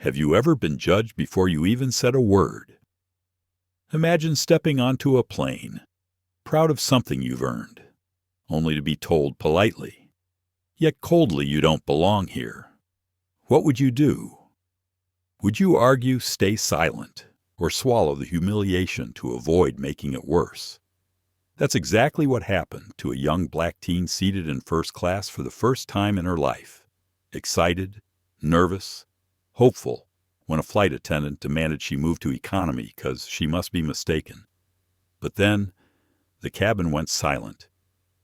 Have you ever been judged before you even said a word? Imagine stepping onto a plane, proud of something you've earned, only to be told politely, yet coldly you don't belong here. What would you do? Would you argue stay silent or swallow the humiliation to avoid making it worse? That's exactly what happened to a young black teen seated in first class for the first time in her life. Excited, nervous, hopeful, when a flight attendant demanded she move to economy because she must be mistaken. But then, the cabin went silent.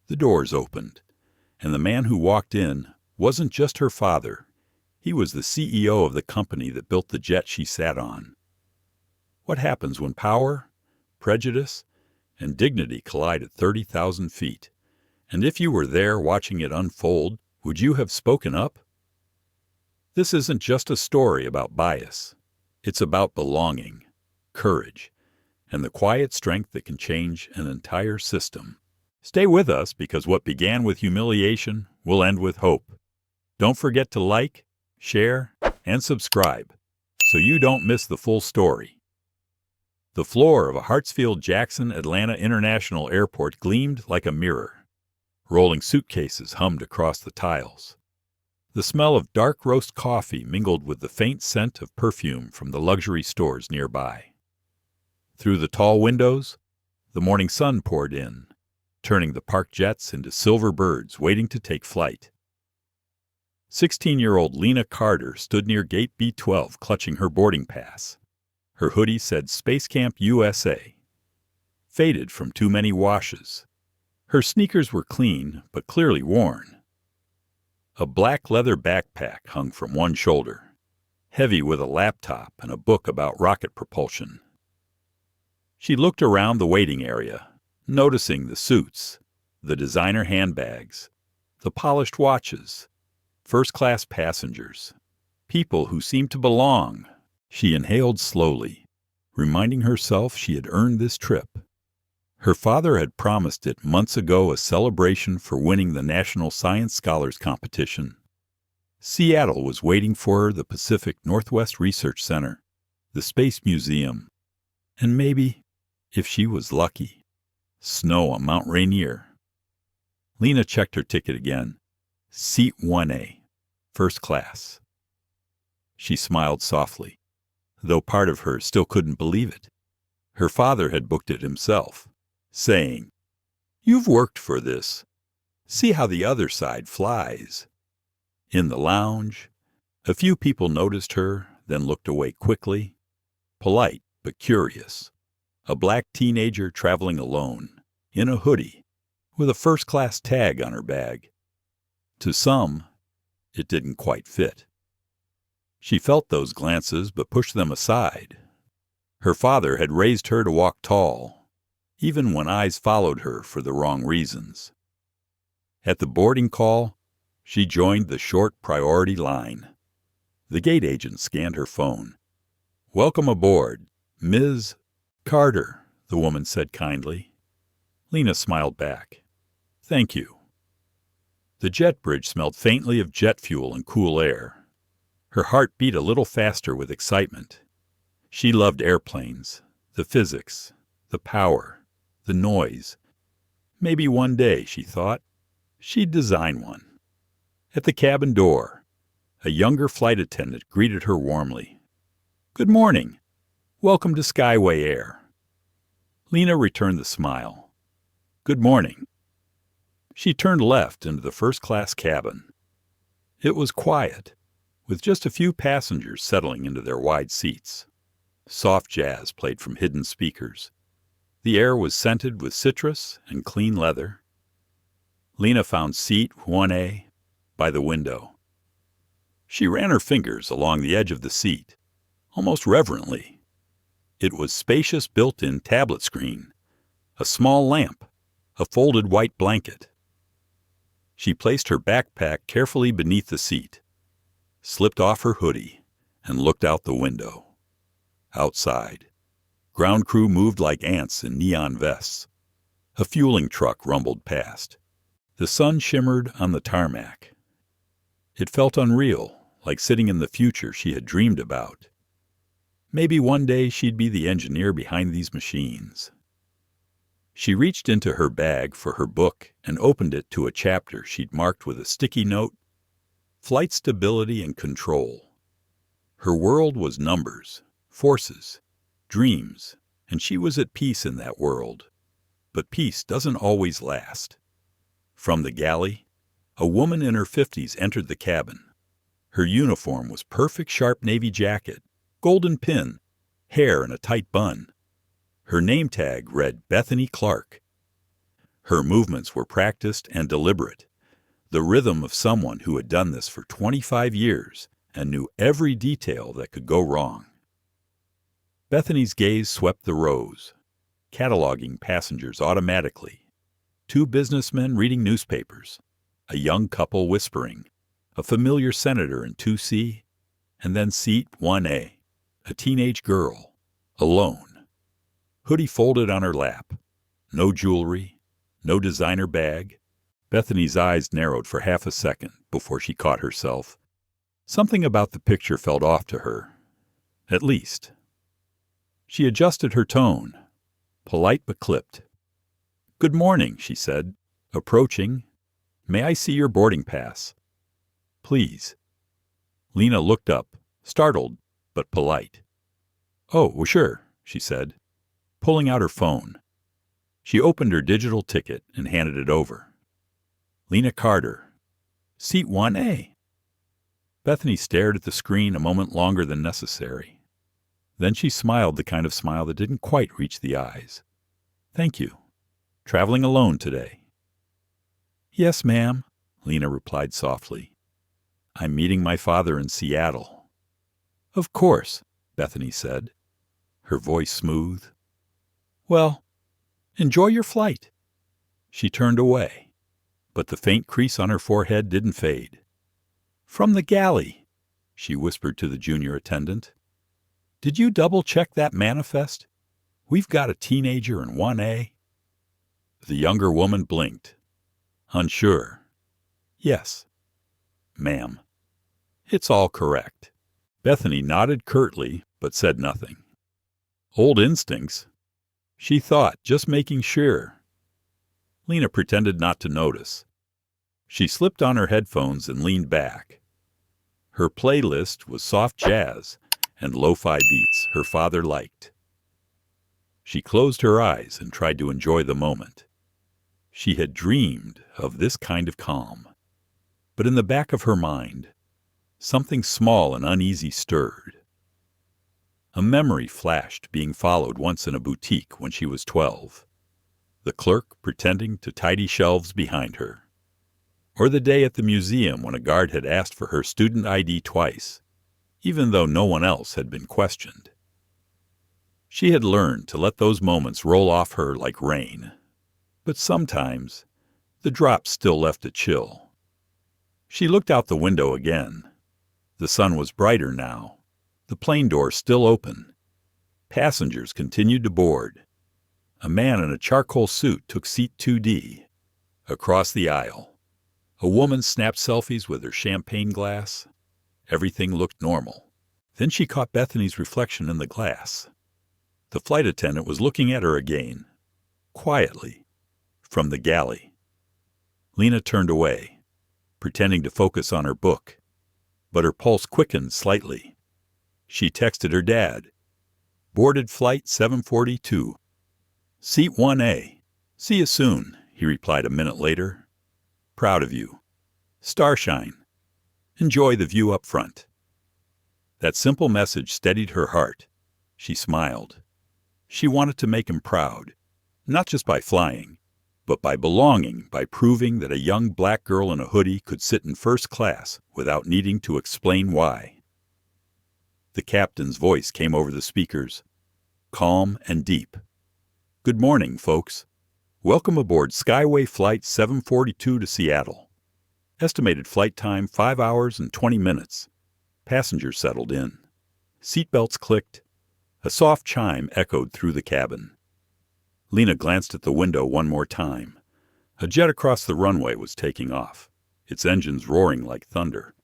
The doors opened, and the man who walked in wasn't just her father. He was the CEO of the company that built the jet she sat on. What happens when power, prejudice, and dignity collide at 30,000 feet? And if you were there watching it unfold, would you have spoken up? This isn't just a story about bias. It's about belonging, courage, and the quiet strength that can change an entire system. Stay with us because what began with humiliation will end with hope. Don't forget to like, share, and subscribe so you don't miss the full story. The floor of a Hartsfield-Jackson Atlanta International Airport gleamed like a mirror. Rolling suitcases hummed across the tiles. The smell of dark roast coffee mingled with the faint scent of perfume from the luxury stores nearby. Through the tall windows, the morning sun poured in, turning the parked jets into silver birds waiting to take flight. 16-year-old Lena Carter stood near Gate B12 clutching her boarding pass. Her hoodie said Space Camp USA. Faded from too many washes. Her sneakers were clean, but clearly worn. A black leather backpack hung from one shoulder, heavy with a laptop and a book about rocket propulsion. She looked around the waiting area, noticing the suits, the designer handbags, the polished watches, first-class passengers, people who seemed to belong. She inhaled slowly, reminding herself she had earned this trip. Her father had promised it months ago a celebration for winning the National Science Scholars Competition. Seattle was waiting for her, the Pacific Northwest Research Center, the Space Museum, and maybe, if she was lucky, snow on Mount Rainier. Lena checked her ticket again. Seat 1A, first class. She smiled softly, though part of her still couldn't believe it. Her father had booked it himself, saying, "You've worked for this. See how the other side flies." In the lounge, a few people noticed her, then looked away quickly, polite but curious. A black teenager traveling alone, in a hoodie, with a first-class tag on her bag. To some, it didn't quite fit. She felt those glances but pushed them aside. Her father had raised her to walk tall, even when eyes followed her for the wrong reasons. At the boarding call, she joined the short priority line. The gate agent scanned her phone. "Welcome aboard, Ms. Carter," the woman said kindly. Lena smiled back. "Thank you." The jet bridge smelled faintly of jet fuel and cool air. Her heart beat a little faster with excitement. She loved airplanes, the physics, the power, the noise. Maybe one day, she thought, she'd design one. At the cabin door, a younger flight attendant greeted her warmly. "Good morning. Welcome to Skyway Air." Lena returned the smile. "Good morning." She turned left into the first-class cabin. It was quiet, with just a few passengers settling into their wide seats. Soft jazz played from hidden speakers. The air was scented with citrus and clean leather. Lena found seat 1A by the window. She ran her fingers along the edge of the seat, almost reverently. It was spacious built-in tablet screen, a small lamp, a folded white blanket. She placed her backpack carefully beneath the seat, slipped off her hoodie, and looked out the window. Outside, ground crew moved like ants in neon vests. A fueling truck rumbled past. The sun shimmered on the tarmac. It felt unreal, like sitting in the future she had dreamed about. Maybe one day she'd be the engineer behind these machines. She reached into her bag for her book and opened it to a chapter she'd marked with a sticky note, Flight Stability and Control. Her world was numbers, forces, dreams, and she was at peace in that world. But peace doesn't always last. From the galley, a woman in her 50s entered the cabin. Her uniform was perfect sharp navy jacket, golden pin, hair in a tight bun. Her name tag read Bethany Clark. Her movements were practiced and deliberate, the rhythm of someone who had done this for 25 years and knew every detail that could go wrong. Bethany's gaze swept the rows, cataloging passengers automatically. 2 businessmen reading newspapers, a young couple whispering, a familiar senator in 2C, and then seat 1A, a teenage girl, alone. Hoodie folded on her lap. No jewelry, no designer bag. Bethany's eyes narrowed for half a second before she caught herself. Something about the picture felt off to her. At least. She adjusted her tone, polite but clipped. "Good morning," she said, approaching. "May I see your boarding pass?" "Please." Lena looked up, startled but polite. "Oh, well, sure," she said, pulling out her phone. She opened her digital ticket and handed it over. Lena Carter, seat 1A. Bethany stared at the screen a moment longer than necessary. Then she smiled the kind of smile that didn't quite reach the eyes. "Thank you. Traveling alone today?" "Yes, ma'am," Lena replied softly. "I'm meeting my father in Seattle." "Of course," Bethany said, her voice smooth. "Well, enjoy your flight." She turned away, but the faint crease on her forehead didn't fade. "From the galley," she whispered to the junior attendant. "Did you double-check that manifest? We've got a teenager in 1A. The younger woman blinked. Unsure. "Yes, ma'am." "It's all correct." Bethany nodded curtly, but said nothing. Old instincts, she thought, just making sure. Lena pretended not to notice. She slipped on her headphones and leaned back. Her playlist was soft jazz and lo-fi beats her father liked. She closed her eyes and tried to enjoy the moment. She had dreamed of this kind of calm. But in the back of her mind, something small and uneasy stirred. A memory flashed being followed once in a boutique when she was 12. The clerk pretending to tidy shelves behind her. Or the day at the museum when a guard had asked for her student ID twice, even though no one else had been questioned. She had learned to let those moments roll off her like rain. But sometimes, the drops still left a chill. She looked out the window again. The sun was brighter now, the plane door still open. Passengers continued to board. A man in a charcoal suit took seat 2D. Across the aisle, a woman snapped selfies with her champagne glass. Everything looked normal. Then she caught Bethany's reflection in the glass. The flight attendant was looking at her again, quietly, from the galley. Lena turned away, pretending to focus on her book, but her pulse quickened slightly. She texted her dad. "Boarded flight 742. Seat 1A. See you soon," he replied a minute later. "Proud of you. Starshine. Enjoy the view up front." That simple message steadied her heart. She smiled. She wanted to make him proud, not just by flying, but by belonging, by proving that a young black girl in a hoodie could sit in first class without needing to explain why. The captain's voice came over the speakers, calm and deep. "Good morning, folks. Welcome aboard Skyway Flight 742 to Seattle. Estimated flight time 5 hours and 20 minutes. Passengers settled in. Seatbelts clicked. A soft chime echoed through the cabin." Lena glanced at the window one more time. A jet across the runway was taking off, its engines roaring like thunder.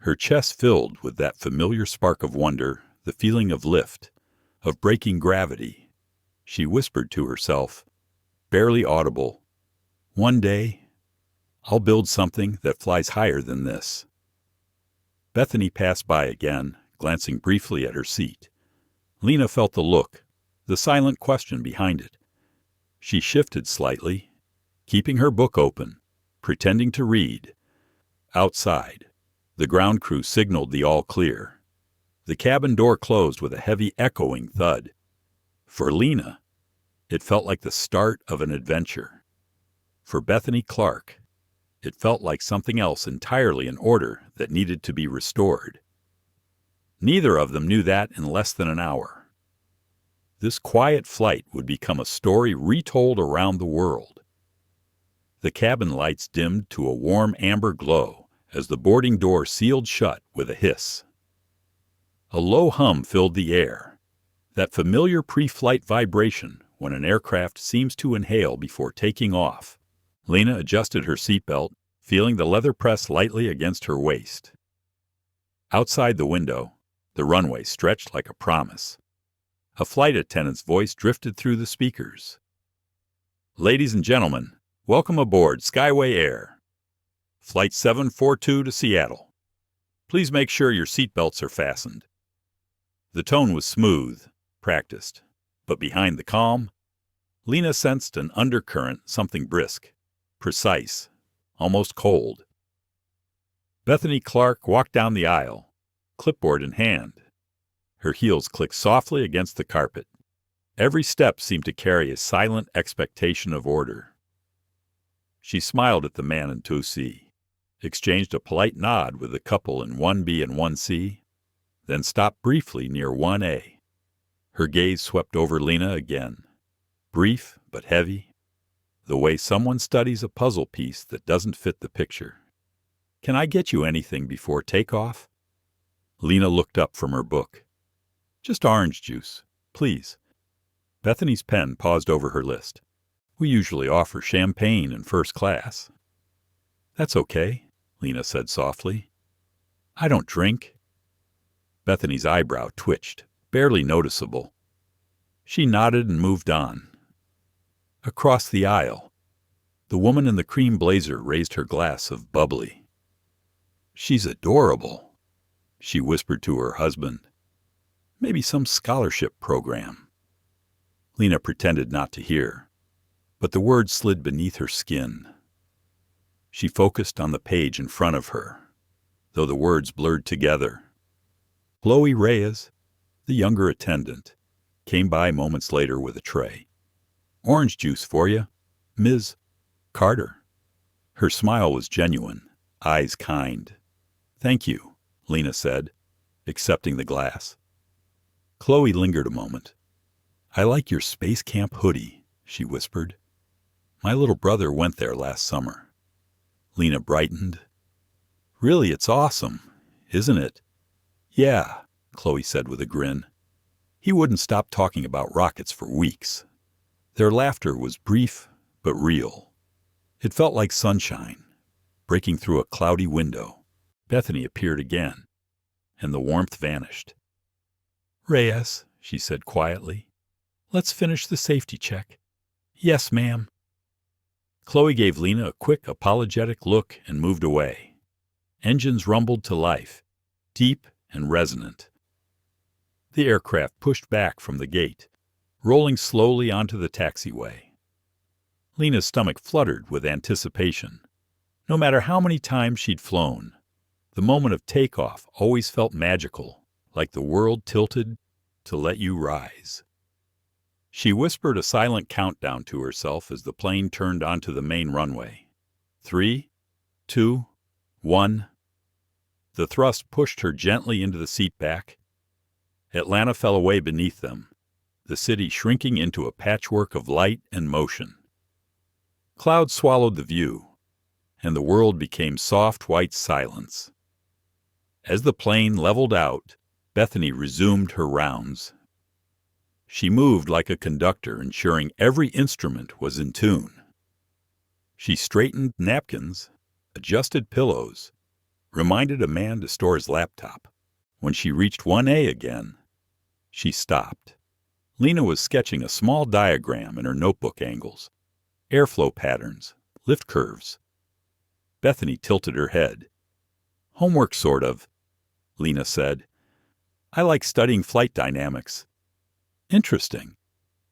her chest filled with that familiar spark of wonder, the feeling of lift, of breaking gravity. She whispered to herself, barely audible, "One day, I'll build something that flies higher than this." Bethany passed by again, glancing briefly at her seat. Lena felt the look, the silent question behind it. She shifted slightly, keeping her book open, pretending to read. Outside, the ground crew signaled the all clear. The cabin door closed with a heavy echoing thud. For Lena, it felt like the start of an adventure. For Bethany Clark, it felt like something else entirely in order that needed to be restored. Neither of them knew that in less than an hour. This quiet flight would become a story retold around the world. The cabin lights dimmed to a warm amber glow as the boarding door sealed shut with a hiss. A low hum filled the air, that familiar pre-flight vibration when an aircraft seems to inhale before taking off. Lena adjusted her seatbelt, feeling the leather press lightly against her waist. Outside the window, the runway stretched like a promise. A flight attendant's voice drifted through the speakers. "Ladies and gentlemen, welcome aboard Skyway Air. Flight 742 to Seattle. Please make sure your seatbelts are fastened." The tone was smooth, practiced, but behind the calm, Lena sensed an undercurrent, something brisk, precise, almost cold. Bethany Clark walked down the aisle, clipboard in hand. Her heels clicked softly against the carpet. Every step seemed to carry a silent expectation of order. She smiled at the man in 2C, exchanged a polite nod with the couple in 1B and 1C, then stopped briefly near 1A. Her gaze swept over Lena again, brief but heavy, the way someone studies a puzzle piece that doesn't fit the picture. "Can I get you anything before takeoff?" Lena looked up from her book. "Just orange juice, please." Bethany's pen paused over her list. "We usually offer champagne in first class." "That's okay," Lena said softly. "I don't drink." Bethany's eyebrow twitched, barely noticeable. She nodded and moved on. Across the aisle, the woman in the cream blazer raised her glass of bubbly. "She's adorable," she whispered to her husband. "Maybe some scholarship program." Lena pretended not to hear, but the words slid beneath her skin. She focused on the page in front of her, though the words blurred together. Chloe Reyes, the younger attendant, came by moments later with a tray. "Orange juice for you, Ms. Carter." Her smile was genuine, eyes kind. "Thank you," Lena said, accepting the glass. Chloe lingered a moment. "I like your space camp hoodie," she whispered. "My little brother went there last summer." Lena brightened. "Really, it's awesome, isn't it?" "Yeah," Chloe said with a grin. He wouldn't stop talking about rockets for weeks. Their laughter was brief but real. It felt like sunshine, breaking through a cloudy window. Bethany appeared again, and the warmth vanished. "Reyes," she said quietly, "let's finish the safety check." "Yes, ma'am." Chloe gave Lena a quick, apologetic look and moved away. Engines rumbled to life, deep and resonant. The aircraft pushed back from the gate, rolling slowly onto the taxiway. Lena's stomach fluttered with anticipation. No matter how many times she'd flown, the moment of takeoff always felt magical, like the world tilted to let you rise. She whispered a silent countdown to herself as the plane turned onto the main runway. 3, 2, 1. The thrust pushed her gently into the seat back. Atlanta fell away beneath them, the city shrinking into a patchwork of light and motion. Clouds swallowed the view, and the world became soft white silence. As the plane leveled out, Bethany resumed her rounds. She moved like a conductor, ensuring every instrument was in tune. She straightened napkins, adjusted pillows, reminded a man to store his laptop. When she reached 1A again, she stopped. Lena was sketching a small diagram in her notebook angles, airflow patterns, lift curves. Bethany tilted her head. Homework, sort of, Lena said. I like studying flight dynamics. Interesting,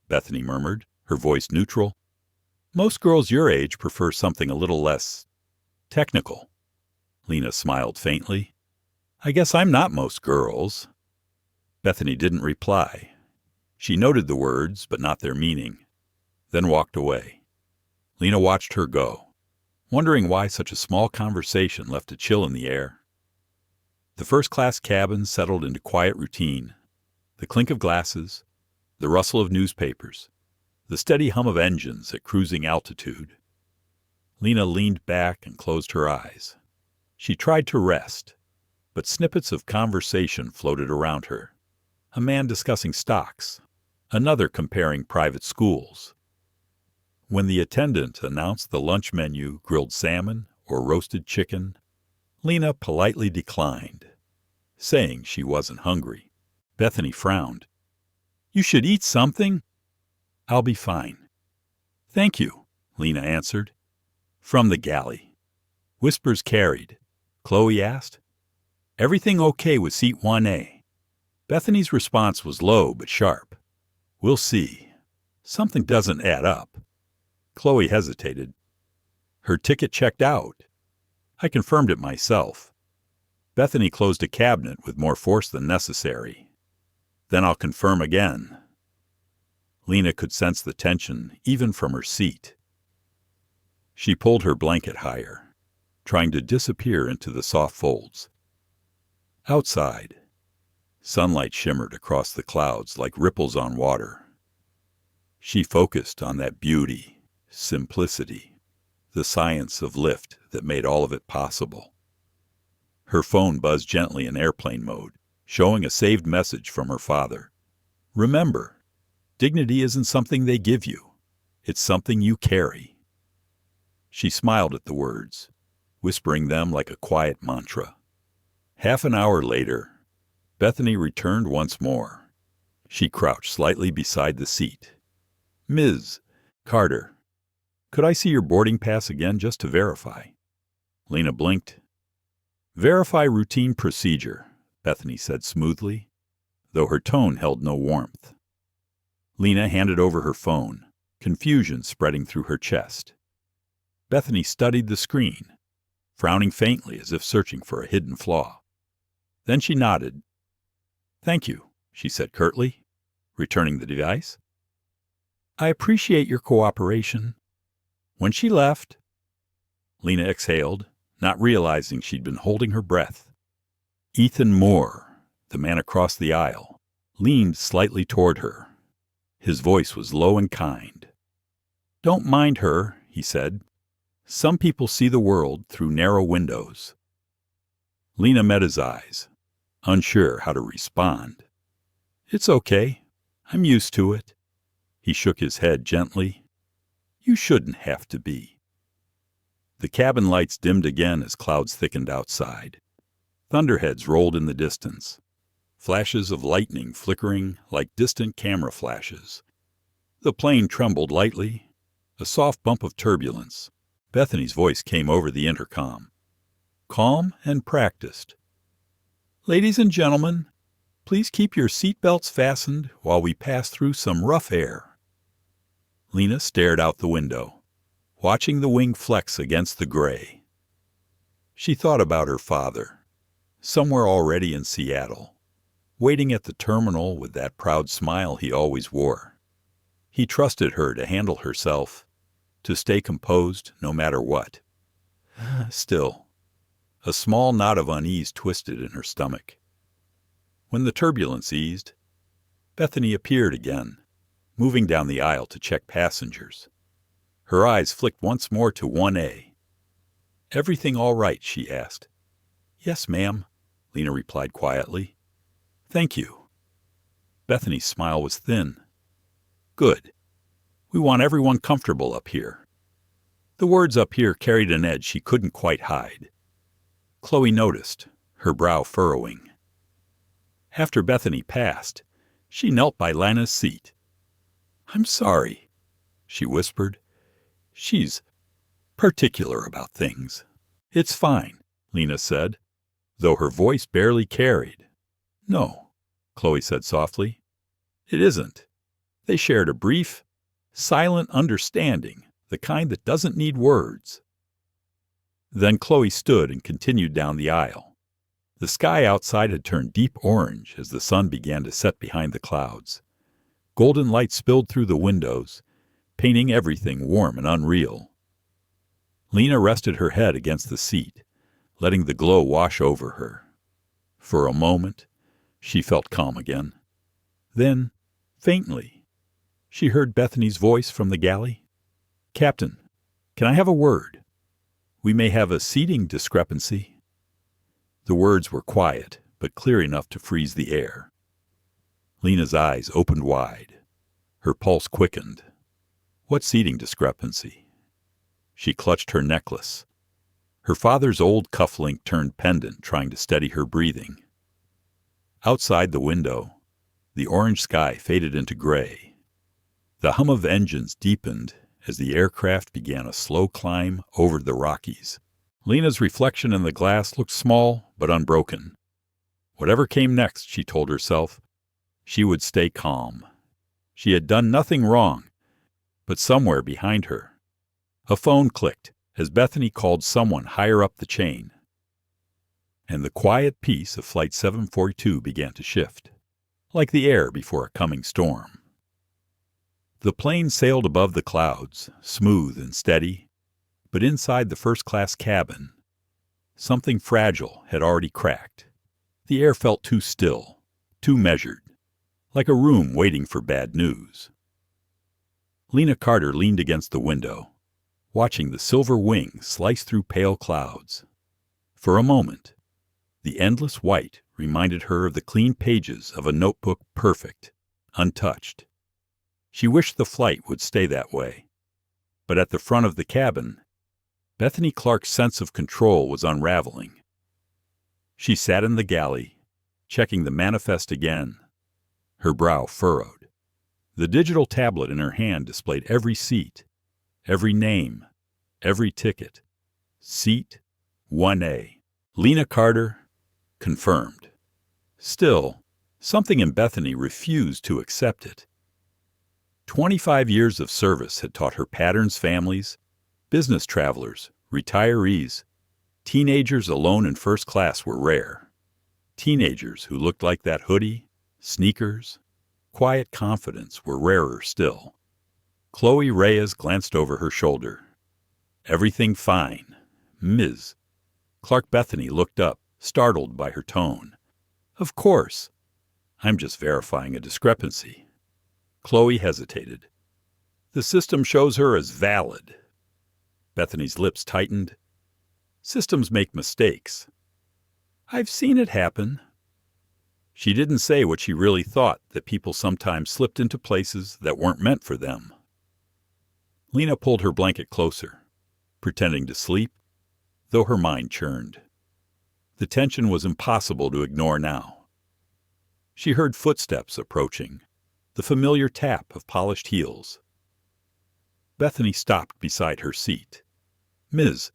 Bethany murmured, her voice neutral. Most girls your age prefer something a little less technical. Lena smiled faintly. I guess I'm not most girls. Bethany didn't reply. She noted the words, but not their meaning, then walked away. Lena watched her go, wondering why such a small conversation left a chill in the air. The first-class cabin settled into quiet routine. The clink of glasses, the rustle of newspapers, the steady hum of engines at cruising altitude. Lena leaned back and closed her eyes. She tried to rest, but snippets of conversation floated around her. A man discussing stocks, another comparing private schools. When the attendant announced the lunch menu, grilled salmon or roasted chicken, Lena politely declined, saying she wasn't hungry. Bethany frowned. You should eat something. I'll be fine. Thank you, Lena answered. From the galley. Whispers carried. Chloe asked. Everything okay with seat 1A? Bethany's response was low but sharp. We'll see. Something doesn't add up. Chloe hesitated. Her ticket checked out. I confirmed it myself. Bethany closed a cabinet with more force than necessary. Then I'll confirm again. Lena could sense the tension even from her seat. She pulled her blanket higher, trying to disappear into the soft folds. Outside, sunlight shimmered across the clouds like ripples on water. She focused on that beauty, simplicity, the science of lift that made all of it possible. Her phone buzzed gently in airplane mode, showing a saved message from her father. Remember, dignity isn't something they give you. It's something you carry. She smiled at the words, whispering them like a quiet mantra. Half an hour later, Bethany returned once more. She crouched slightly beside the seat. Ms. Carter, could I see your boarding pass again just to verify? Lena blinked. Verify routine procedure, Bethany said smoothly, though her tone held no warmth. Lena handed over her phone, confusion spreading through her chest. Bethany studied the screen, frowning faintly as if searching for a hidden flaw. Then she nodded. Thank you, she said curtly, returning the device. I appreciate your cooperation. When she left, Lena exhaled, not realizing she'd been holding her breath. Ethan Moore, the man across the aisle, leaned slightly toward her. His voice was low and kind. Don't mind her, he said. Some people see the world through narrow windows. Lena met his eyes, unsure how to respond. It's okay. I'm used to it. He shook his head gently. You shouldn't have to be. The cabin lights dimmed again as clouds thickened outside. Thunderheads rolled in the distance, flashes of lightning flickering like distant camera flashes. The plane trembled lightly, a soft bump of turbulence. Bethany's voice came over the intercom, calm and practiced. Ladies and gentlemen, please keep your seatbelts fastened while we pass through some rough air. Lena stared out the window, watching the wing flex against the gray. She thought about her father, somewhere already in Seattle, waiting at the terminal with that proud smile he always wore. He trusted her to handle herself, to stay composed no matter what. Still, a small knot of unease twisted in her stomach. When the turbulence eased, Bethany appeared again, moving down the aisle to check passengers. Her eyes flicked once more to 1A. Everything all right, she asked. Yes, ma'am, Lena replied quietly. Thank you. Bethany's smile was thin. Good. We want everyone comfortable up here. The words up here carried an edge she couldn't quite hide. Chloe noticed, her brow furrowing. After Bethany passed, she knelt by Lena's seat. "I'm sorry," she whispered. "She's particular about things." "It's fine," Lena said, though her voice barely carried. "No," Chloe said softly. "It isn't." They shared a brief, silent understanding, the kind that doesn't need words. Then Chloe stood and continued down the aisle. The sky outside had turned deep orange as the sun began to set behind the clouds. Golden light spilled through the windows, painting everything warm and unreal. Lena rested her head against the seat, letting the glow wash over her. For a moment, she felt calm again. Then, faintly, she heard Bethany's voice from the galley. "Captain, can I have a word? We may have a seating discrepancy." The words were quiet, but clear enough to freeze the air. Lena's eyes opened wide. Her pulse quickened. What seating discrepancy? She clutched her necklace. Her father's old cufflink turned pendant, trying to steady her breathing. Outside the window, the orange sky faded into gray. The hum of engines deepened as the aircraft began a slow climb over the Rockies. Lena's reflection in the glass looked small but unbroken. Whatever came next, she told herself, she would stay calm. She had done nothing wrong, but somewhere behind her, a phone clicked as Bethany called someone higher up the chain. And the quiet peace of Flight 742 began to shift, like the air before a coming storm. The plane sailed above the clouds, smooth and steady, but inside the first-class cabin, something fragile had already cracked. The air felt too still, too measured, like a room waiting for bad news. Lena Carter leaned against the window, watching the silver wing slice through pale clouds. For a moment, the endless white reminded her of the clean pages of a notebook, perfect, untouched. She wished the flight would stay that way. But at the front of the cabin, Bethany Clark's sense of control was unraveling. She sat in the galley, checking the manifest again, her brow furrowed. The digital tablet in her hand displayed every seat, every name, every ticket. Seat 1A. Lena Carter, confirmed. Still, something in Bethany refused to accept it. 25 years of service had taught her patterns families, business travelers, retirees, teenagers alone in first class were rare. Teenagers who looked like that hoodie, sneakers, quiet confidence were rarer still. Chloe Reyes glanced over her shoulder. "Everything fine, Ms." Clark Bethany looked up, startled by her tone. "Of course. I'm just verifying a discrepancy." Chloe hesitated. "The system shows her as valid." Bethany's lips tightened. "Systems make mistakes." "I've seen it happen." She didn't say what she really thought, that people sometimes slipped into places that weren't meant for them. Lena pulled her blanket closer, pretending to sleep, though her mind churned. The tension was impossible to ignore now. She heard footsteps approaching, the familiar tap of polished heels. Bethany stopped beside her seat. "Ms.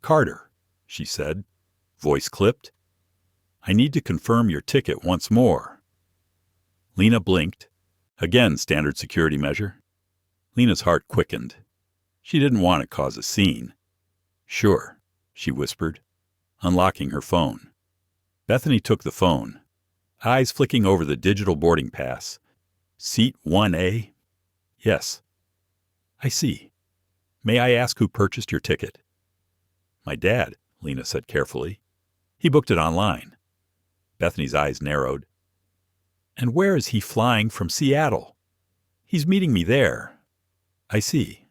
Carter," she said, voice clipped. "I need to confirm your ticket once more." Lena blinked. Again, standard security measure. Lena's heart quickened. She didn't want to cause a scene. "Sure," she whispered, unlocking her phone. Bethany took the phone, eyes flicking over the digital boarding pass. "Seat 1A? Yes." "I see. May I ask who purchased your ticket?" "My dad," Lena said carefully. "He booked it online." Bethany's eyes narrowed. "And where is he flying from Seattle?" "He's meeting me there." "I see."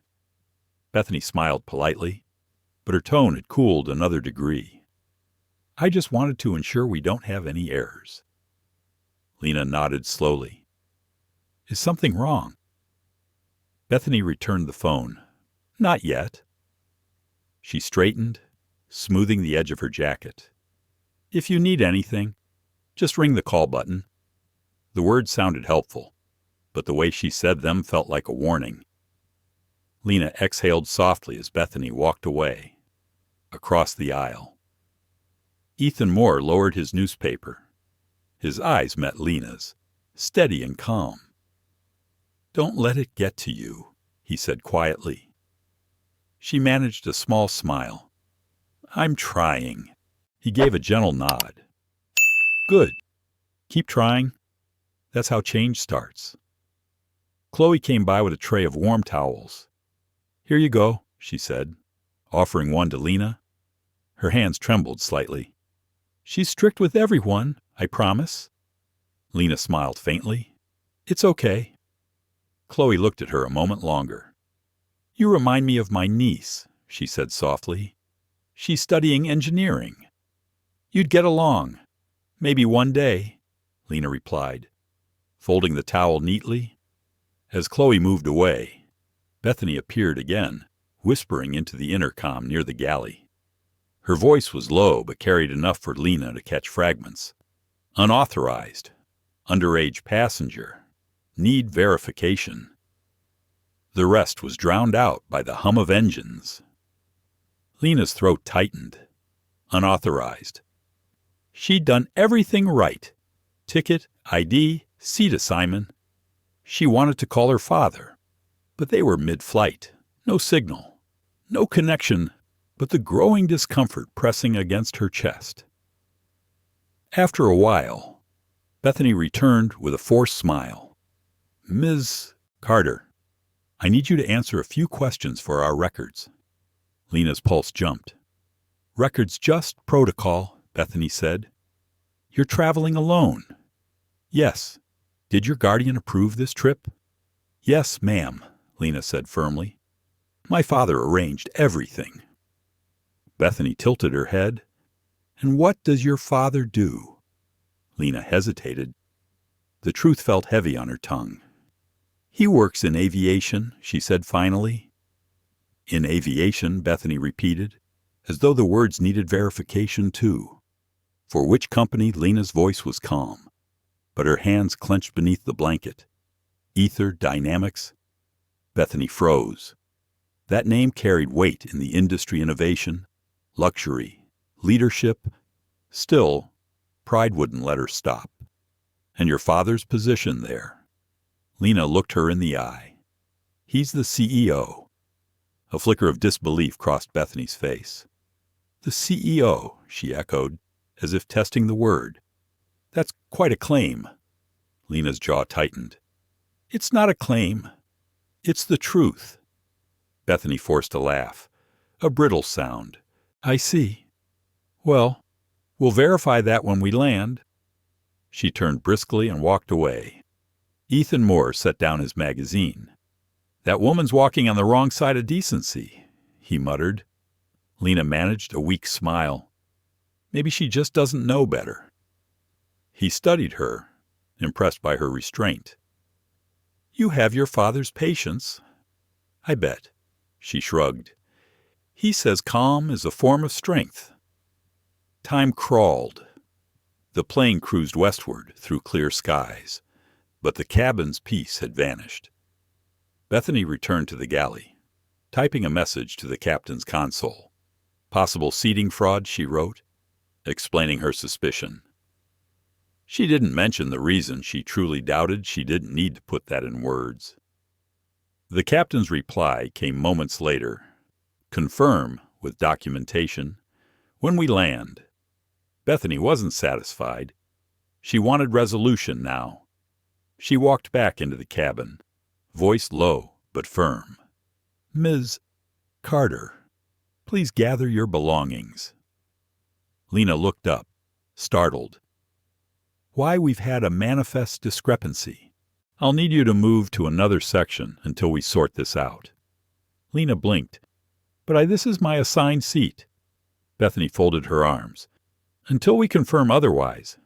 Bethany smiled politely, but her tone had cooled another degree. "I just wanted to ensure we don't have any errors." Lena nodded slowly. "Is something wrong?" Bethany returned the phone. "Not yet." She straightened, smoothing the edge of her jacket. If you need anything, just ring the call button. The words sounded helpful, but the way she said them felt like a warning. Lena exhaled softly as Bethany walked away, across the aisle. Ethan Moore lowered his newspaper. His eyes met Lena's, steady and calm. "Don't let it get to you," he said quietly. She managed a small smile. "I'm trying." He gave a gentle nod. "Good. Keep trying. That's how change starts." Chloe came by with a tray of warm towels. "Here you go," she said, offering one to Lena. Her hands trembled slightly. "She's strict with everyone, I promise." Lena smiled faintly. "It's okay." Chloe looked at her a moment longer. "You remind me of my niece," she said softly. "She's studying engineering." "You'd get along. Maybe one day," Lena replied, folding the towel neatly. As Chloe moved away, Bethany appeared again, whispering into the intercom near the galley. Her voice was low but carried enough for Lena to catch fragments. "Unauthorized. Underage passenger. Need verification." The rest was drowned out by the hum of engines. Lena's throat tightened. Unauthorized. She'd done everything right. Ticket, ID, seat assignment. She wanted to call her father, but they were mid-flight. No signal. No connection, but the growing discomfort pressing against her chest. After a while, Bethany returned with a forced smile. "Ms. Carter, I need you to answer a few questions for our records." Lena's pulse jumped. "Records just protocol," Bethany said. "You're traveling alone." "Yes. Did your guardian approve this trip?" "Yes, ma'am," Lena said firmly. "My father arranged everything." Bethany tilted her head. "And what does your father do?" Lena hesitated. The truth felt heavy on her tongue. "He works in aviation," she said finally. "In aviation," Bethany repeated, as though the words needed verification too. For which company? Lena's voice was calm, but her hands clenched beneath the blanket. Ether Dynamics? Bethany froze. That name carried weight in the industry: innovation, luxury, leadership. Still, pride wouldn't let her stop. "And your father's position there?" Lena looked her in the eye. "He's the CEO." A flicker of disbelief crossed Bethany's face. "The CEO," she echoed, as if testing the word. "That's quite a claim." Lena's jaw tightened. "It's not a claim. It's the truth." Bethany forced a laugh, a brittle sound. "I see. Well, we'll verify that when we land." She turned briskly and walked away. Ethan Moore set down his magazine. "That woman's walking on the wrong side of decency," he muttered. Lena managed a weak smile. Maybe she just doesn't know better. He studied her, impressed by her restraint. "You have your father's patience." "I bet." She shrugged. "He says calm is a form of strength." Time crawled. The plane cruised westward through clear skies, but the cabin's peace had vanished. Bethany returned to the galley, typing a message to the captain's console. "Possible seating fraud," she wrote, explaining her suspicion. She didn't mention the reason she truly doubted. She didn't need to put that in words. The captain's reply came moments later. "Confirm, with documentation, when we land." Bethany wasn't satisfied. She wanted resolution now. She walked back into the cabin, voice low but firm. "Ms. Carter, please gather your belongings." Lena looked up, startled. "Why, we've had a manifest discrepancy. I'll need you to move to another section until we sort this out." Lena blinked. "But this is my assigned seat." Bethany folded her arms. "Until we confirm otherwise,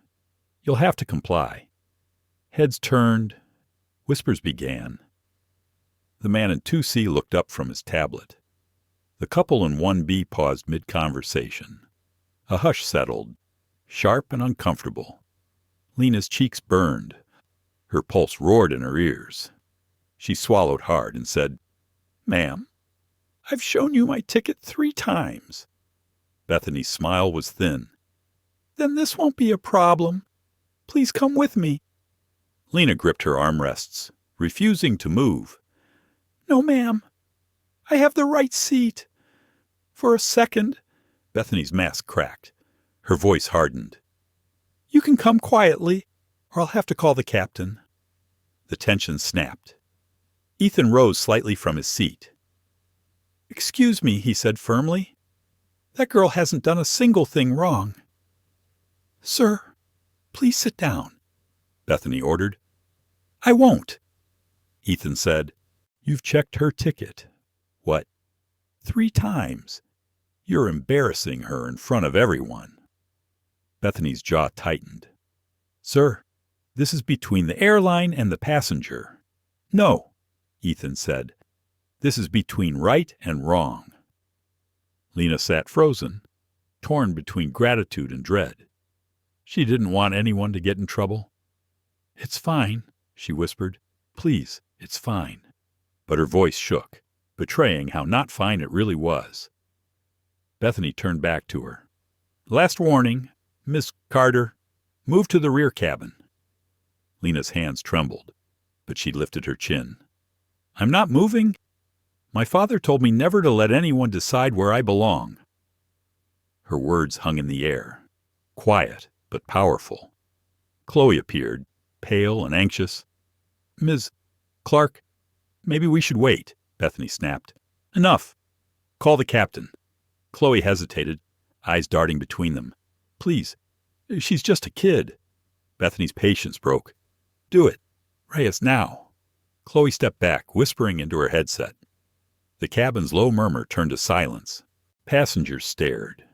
you'll have to comply." Heads turned. Whispers began. The man in 2C looked up from his tablet. The couple in 1B paused mid-conversation. A hush settled. sharp and uncomfortable. Lena's cheeks burned. Her pulse roared in her ears. She swallowed hard and said, "Ma'am, I've shown you my ticket 3 times. Bethany's smile was thin. "Then this won't be a problem. Please come with me." Lena gripped her armrests, refusing to move. "No, ma'am. I have the right seat." For a second, Bethany's mask cracked. Her voice hardened. "You can come quietly, or I'll have to call the captain." The tension snapped. Ethan rose slightly from his seat. "Excuse me," he said firmly. "That girl hasn't done a single thing wrong." "Sir, please sit down," Bethany ordered. "I won't." Ethan said, "You've checked her ticket. What? 3 times. You're embarrassing her in front of everyone." Bethany's jaw tightened. "Sir, this is between the airline and the passenger." "No," Ethan said. "This is between right and wrong." Lena sat frozen, torn between gratitude and dread. She didn't want anyone to get in trouble. "It's fine," she whispered. "Please, it's fine." But her voice shook, betraying how not fine it really was. Bethany turned back to her. "Last warning, Miss Carter. Move to the rear cabin." Lena's hands trembled, but she lifted her chin. "I'm not moving. My father told me never to let anyone decide where I belong." Her words hung in the air, quiet but powerful. Chloe appeared, pale and anxious. "Ms. Clark, maybe we should wait," Bethany snapped. "Enough. Call the captain." Chloe hesitated, eyes darting between them. "Please, she's just a kid." Bethany's patience broke. "Do it. Reyes, now." Chloe stepped back, whispering into her headset. The cabin's low murmur turned to silence. Passengers stared,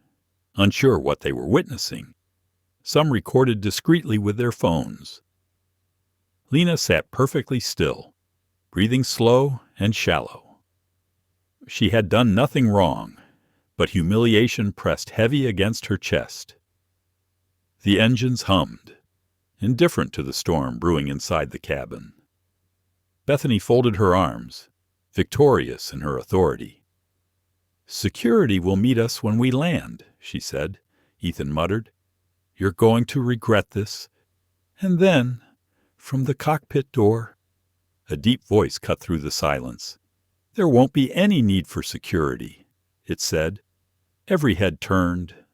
unsure what they were witnessing. Some recorded discreetly with their phones. Lena sat perfectly still, breathing slow and shallow. She had done nothing wrong, but humiliation pressed heavy against her chest. The engines hummed, indifferent to the storm brewing inside the cabin. Bethany folded her arms, victorious in her authority. "Security will meet us when we land," she said. Ethan muttered. "You're going to regret this." And then, from the cockpit door, a deep voice cut through the silence. "There won't be any need for security," it said. Every head turned.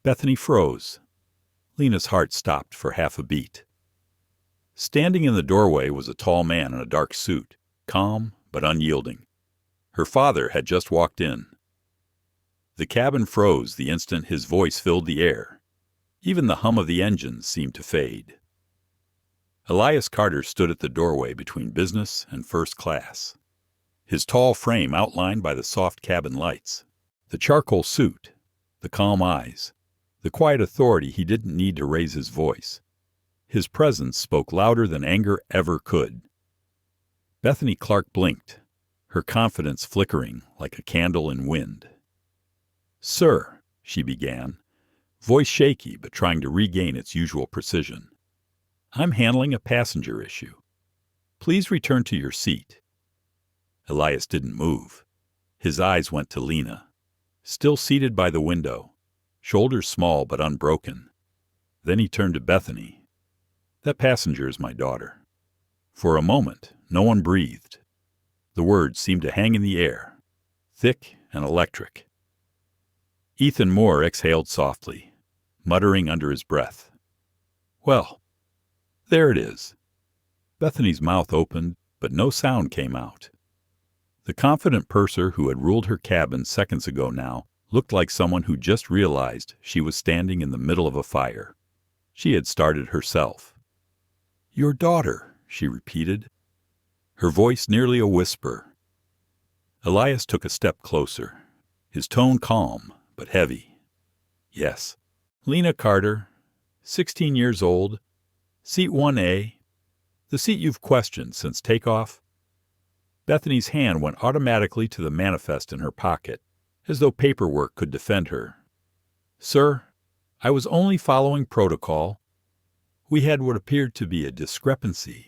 Bethany froze. Lena's heart stopped for half a beat. Standing in the doorway was a tall man in a dark suit, calm but unyielding. Her father had just walked in. The cabin froze the instant his voice filled the air. Even the hum of the engines seemed to fade. Elias Carter stood at the doorway between business and first class, his tall frame outlined by the soft cabin lights. The charcoal suit, the calm eyes, the quiet authority he didn't need to raise his voice. His presence spoke louder than anger ever could. Bethany Clark blinked, her confidence flickering like a candle in wind. "Sir," she began, voice shaky but trying to regain its usual precision. "I'm handling a passenger issue. Please return to your seat." Elias didn't move. His eyes went to Lena, still seated by the window, shoulders small but unbroken. Then he turned to Bethany. "That passenger is my daughter." For a moment, no one breathed. The words seemed to hang in the air, thick and electric. Ethan Moore exhaled softly, muttering under his breath. "Well, there it is." Bethany's mouth opened, but no sound came out. The confident purser who had ruled her cabin seconds ago now looked like someone who just realized she was standing in the middle of a fire. She had started herself. "Your daughter," she repeated, her voice nearly a whisper. Elias took a step closer, his tone calm but heavy. "Yes, Lena Carter, 16 years old, seat 1A, the seat you've questioned since takeoff." Bethany's hand went automatically to the manifest in her pocket, as though paperwork could defend her. "Sir, I was only following protocol. We had what appeared to be a discrepancy.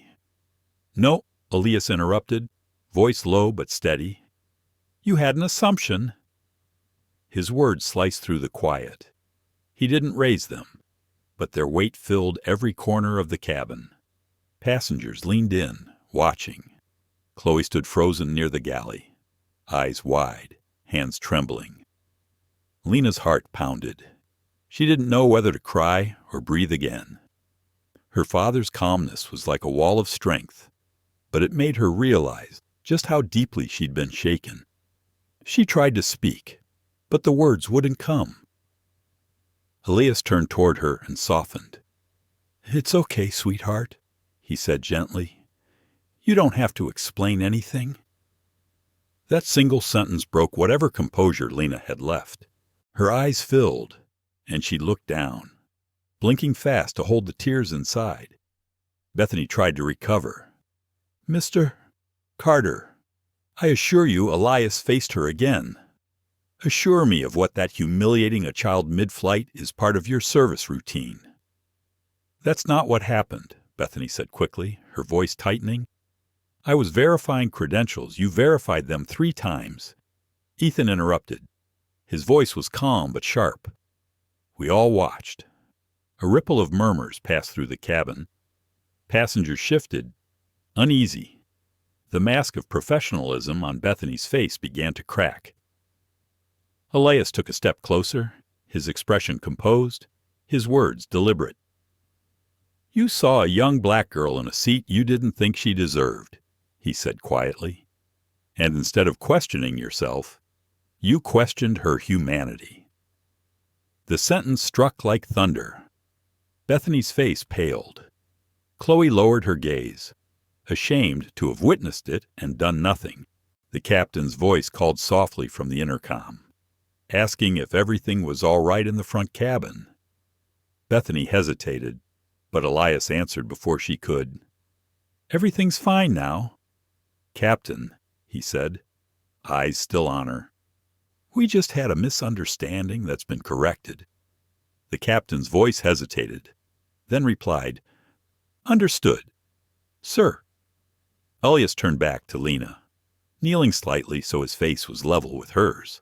No, Elias interrupted, voice low but steady. You had an assumption. His words sliced through the quiet. He didn't raise them, but their weight filled every corner of the cabin. Passengers leaned in, watching. Chloe stood frozen near the galley, eyes wide, hands trembling. Lena's heart pounded. She didn't know whether to cry or breathe again. Her father's calmness was like a wall of strength, but it made her realize just how deeply she'd been shaken. She tried to speak, but the words wouldn't come. Elias turned toward her and softened. It's okay, sweetheart, he said gently. You don't have to explain anything. That single sentence broke whatever composure Lena had left. Her eyes filled, and she looked down, blinking fast to hold the tears inside. Bethany tried to recover. Mr. Carter, I assure you Elias faced her again. Assure me of what that humiliating a child mid-flight is part of your service routine. That's not what happened, Bethany said quickly, her voice tightening. I was verifying credentials. You verified them 3 times. Ethan interrupted. His voice was calm but sharp. We all watched. A ripple of murmurs passed through the cabin. Passengers shifted, uneasy. The mask of professionalism on Bethany's face began to crack. Elias took a step closer, his expression composed, his words deliberate. You saw a young black girl in a seat you didn't think she deserved, he said quietly. And instead of questioning yourself, you questioned her humanity. The sentence struck like thunder. Bethany's face paled. Chloe lowered her gaze. Ashamed to have witnessed it and done nothing, the captain's voice called softly from the intercom, asking if everything was all right in the front cabin. Bethany hesitated, but Elias answered before she could. Everything's fine now. Captain, he said, eyes still on her. We just had a misunderstanding that's been corrected. The captain's voice hesitated, then replied, Understood. Sir. Elias turned back to Lena, kneeling slightly so his face was level with hers.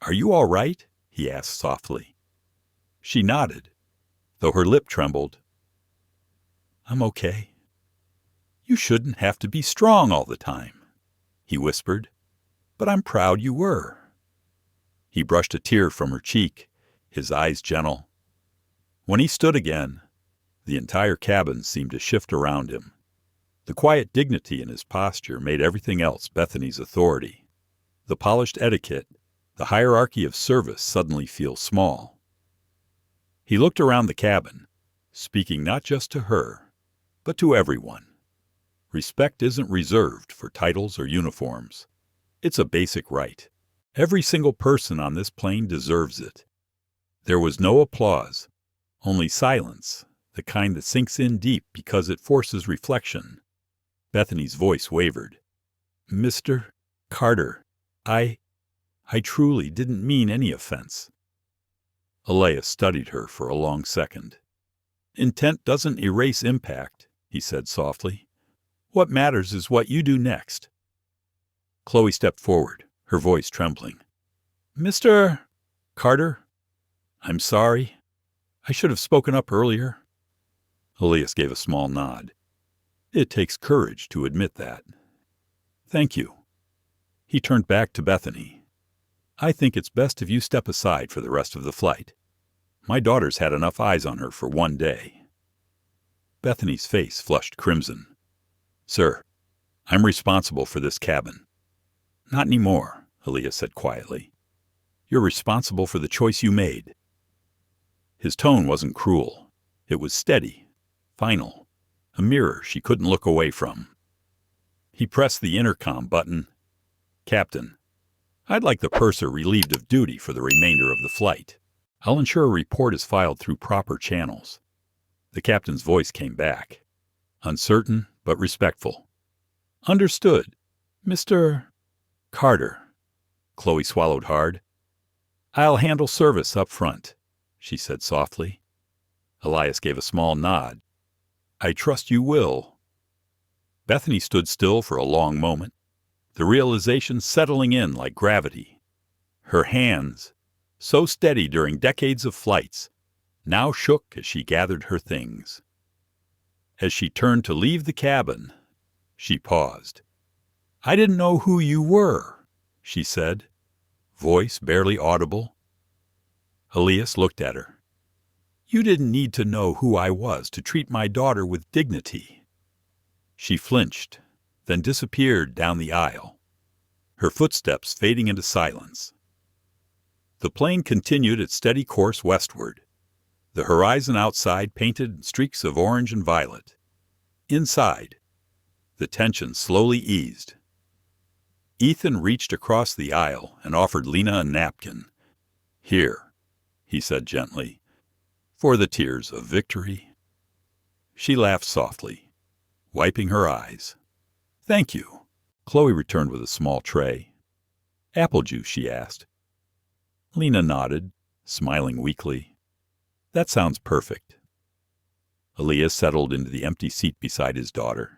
Are you all right? He asked softly. She nodded, though her lip trembled. I'm okay. You shouldn't have to be strong all the time, he whispered, but I'm proud you were. He brushed a tear from her cheek, his eyes gentle. When he stood again, the entire cabin seemed to shift around him. The quiet dignity in his posture made everything else Bethany's authority. The polished etiquette, the hierarchy of service suddenly feel small. He looked around the cabin, speaking not just to her, but to everyone. Respect isn't reserved for titles or uniforms. It's a basic right. Every single person on this plane deserves it. There was no applause, only silence, the kind that sinks in deep because it forces reflection. Bethany's voice wavered. Mr. Carter, I truly didn't mean any offense. Elias studied her for a long second. Intent doesn't erase impact, he said softly. What matters is what you do next. Chloe stepped forward, her voice trembling. Mr. Carter, I'm sorry. I should have spoken up earlier. Elias gave a small nod. It takes courage to admit that. Thank you. He turned back to Bethany. I think it's best if you step aside for the rest of the flight. My daughter's had enough eyes on her for one day. Bethany's face flushed crimson. Sir, I'm responsible for this cabin. Not anymore, Elias said quietly. You're responsible for the choice you made. His tone wasn't cruel. It was steady, final, a mirror she couldn't look away from. He pressed the intercom button. Captain, I'd like the purser relieved of duty for the remainder of the flight. I'll ensure a report is filed through proper channels. The captain's voice came back, uncertain but respectful. Understood, Mr. Carter. Chloe swallowed hard. I'll handle service up front. she said softly. Elias gave a small nod. I trust you will. Bethany stood still for a long moment, the realization settling in like gravity. Her hands, so steady during decades of flights, now shook as she gathered her things. As she turned to leave the cabin, she paused. I didn't know who you were, she said, voice barely audible. Elias looked at her. You didn't need to know who I was to treat my daughter with dignity. She flinched, then disappeared down the aisle, her footsteps fading into silence. The plane continued its steady course westward, the horizon outside painted in streaks of orange and violet. Inside, the tension slowly eased. Ethan reached across the aisle and offered Lena a napkin. Here, he said gently, for the tears of victory. She laughed softly, wiping her eyes. Thank you. Chloe returned with a small tray. Apple juice, she asked. Lena nodded, smiling weakly. That sounds perfect. Elias settled into the empty seat beside his daughter.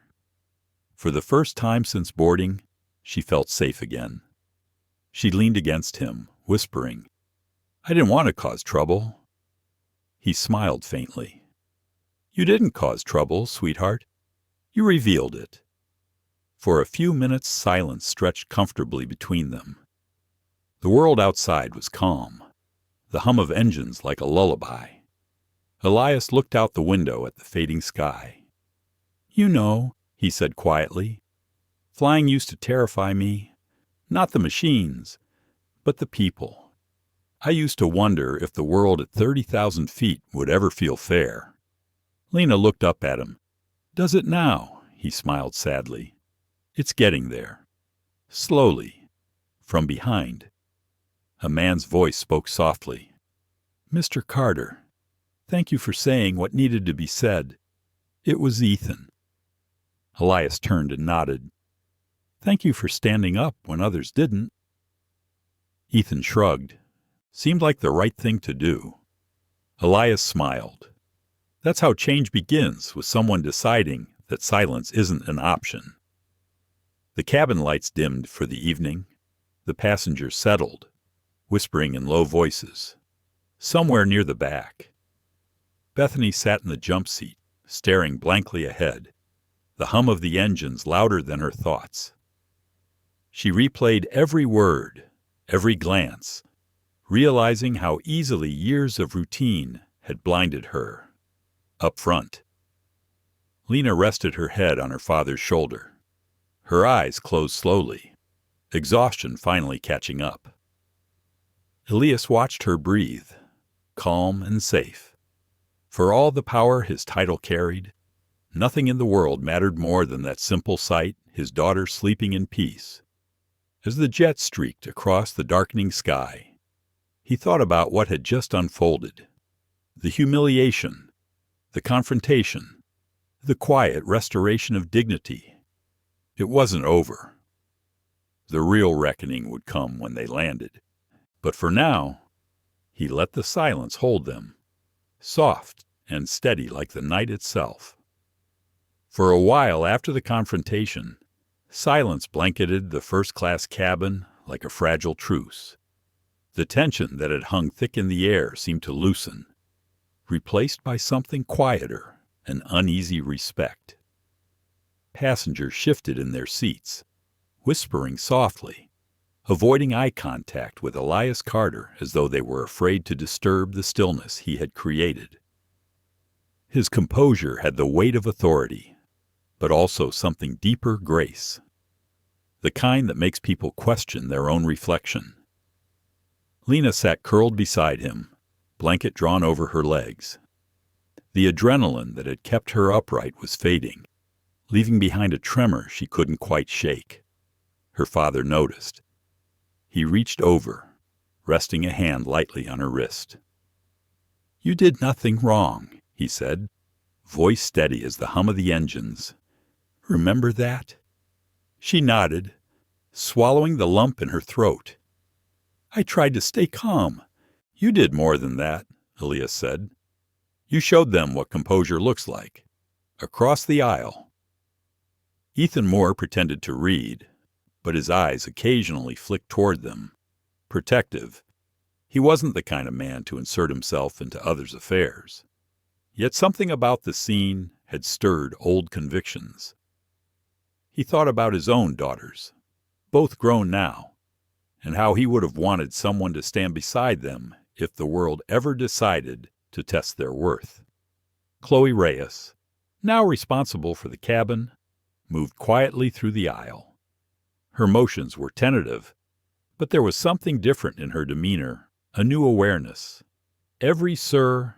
For the first time since boarding, she felt safe again. She leaned against him, whispering, I didn't want to cause trouble. He smiled faintly. You didn't cause trouble, sweetheart. You revealed it. For a few minutes, silence stretched comfortably between them. The world outside was calm, the hum of engines like a lullaby. Elias looked out the window at the fading sky. You know, he said quietly, flying used to terrify me. Not the machines, but the people. I used to wonder if the world at 30,000 feet would ever feel fair. Lena looked up at him. Does it now? He smiled sadly. It's getting there. Slowly. From behind. A man's voice spoke softly. Mr. Carter, thank you for saying what needed to be said. It was Ethan. Elias turned and nodded. Thank you for standing up when others didn't. Ethan shrugged. Seemed like the right thing to do. Elias smiled. That's how change begins, with someone deciding that silence isn't an option. The cabin lights dimmed for the evening. The passengers settled, whispering in low voices. Somewhere near the back. Bethany sat in the jump seat, staring blankly ahead, the hum of the engines louder than her thoughts. She replayed every word, every glance, realizing how easily years of routine had blinded her. Up front, Lena rested her head on her father's shoulder. Her eyes closed slowly, exhaustion finally catching up. Elias watched her breathe, calm and safe. For all the power his title carried, nothing in the world mattered more than that simple sight, his daughter sleeping in peace. As the jet streaked across the darkening sky, he thought about what had just unfolded. The humiliation, the confrontation, the quiet restoration of dignity. It wasn't over. The real reckoning would come when they landed. But for now, he let the silence hold them, soft and steady like the night itself. For a while after the confrontation, silence blanketed the first-class cabin like a fragile truce. The tension that had hung thick in the air seemed to loosen, replaced by something quieter, an uneasy respect. Passengers shifted in their seats, whispering softly, avoiding eye contact with Elias Carter as though they were afraid to disturb the stillness he had created. His composure had the weight of authority, but also something deeper grace, the kind that makes people question their own reflection. Lena sat curled beside him, blanket drawn over her legs. The adrenaline that had kept her upright was fading, leaving behind a tremor she couldn't quite shake. Her father noticed. He reached over, resting a hand lightly on her wrist. "You did nothing wrong," he said, voice steady as the hum of the engines. "Remember that?" She nodded, swallowing the lump in her throat. "I tried to stay calm. You did more than that, Elias said. "You showed them what composure looks like. Across the aisle." Ethan Moore pretended to read, but his eyes occasionally flicked toward them, protective. He wasn't the kind of man to insert himself into others' affairs. Yet something about the scene had stirred old convictions. He thought about his own daughters, both grown now, and how he would have wanted someone to stand beside them if the world ever decided to test their worth. Chloe Reyes, now responsible for the cabin, moved quietly through the aisle. Her motions were tentative, but there was something different in her demeanor, a new awareness. Every sir,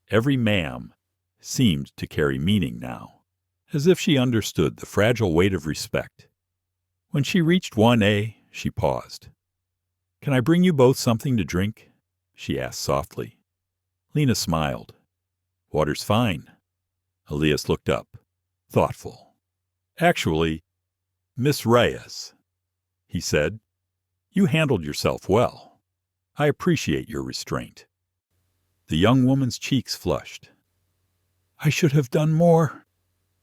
every ma'am, seemed to carry meaning now, as if she understood the fragile weight of respect. When she reached 1A, she paused. "Can I bring you both something to drink?" she asked softly. Lena smiled. "Water's fine." Elias looked up, thoughtful. "Actually, Miss Reyes," he said, "you handled yourself well. I appreciate your restraint." The young woman's cheeks flushed. "I should have done more,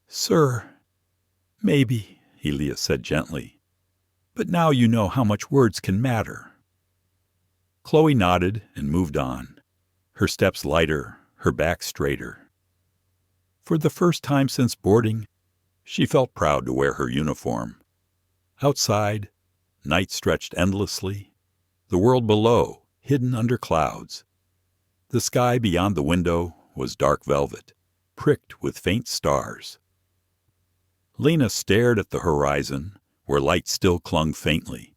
sir." "Maybe," Elias said gently. "But now you know how much words can matter." Chloe nodded and moved on, her steps lighter, her back straighter. For the first time since boarding, she felt proud to wear her uniform. Outside, night stretched endlessly, the world below hidden under clouds. The sky beyond the window was dark velvet, pricked with faint stars. Lena stared at the horizon, where light still clung faintly,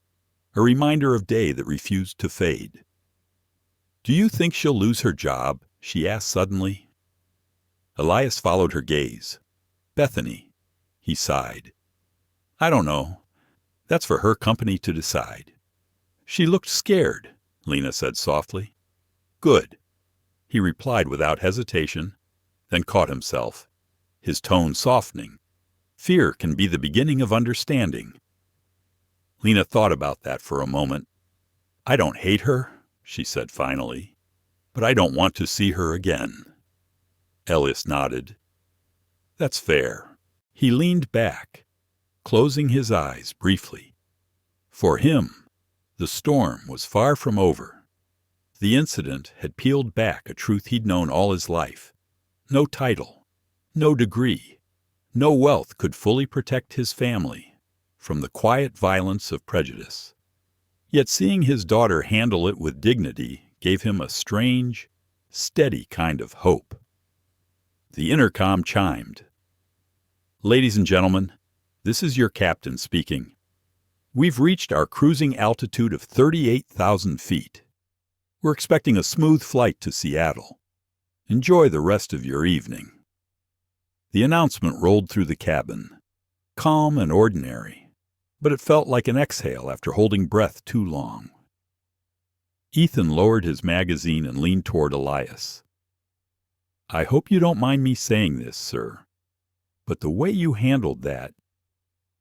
a reminder of day that refused to fade. "Do you think she'll lose her job?" she asked suddenly. Elias followed her gaze. "Bethany," he sighed. "I don't know. That's for her company to decide." "She looked scared," Lena said softly. "Good," he replied without hesitation, then caught himself, his tone softening. "Fear can be the beginning of understanding." Lena thought about that for a moment. "I don't hate her," she said finally, "but I don't want to see her again." Elias nodded. "That's fair." He leaned back, closing his eyes briefly. For him, the storm was far from over. The incident had peeled back a truth he'd known all his life. No title, no degree, no wealth could fully protect his family from the quiet violence of prejudice. Yet seeing his daughter handle it with dignity gave him a strange, steady kind of hope. The intercom chimed. "Ladies and gentlemen, this is your captain speaking. We've reached our cruising altitude of 38,000 feet. We're expecting a smooth flight to Seattle. Enjoy the rest of your evening." The announcement rolled through the cabin, calm and ordinary, but it felt like an exhale after holding breath too long. Ethan lowered his magazine and leaned toward Elias. "I hope you don't mind me saying this, sir, but the way you handled that,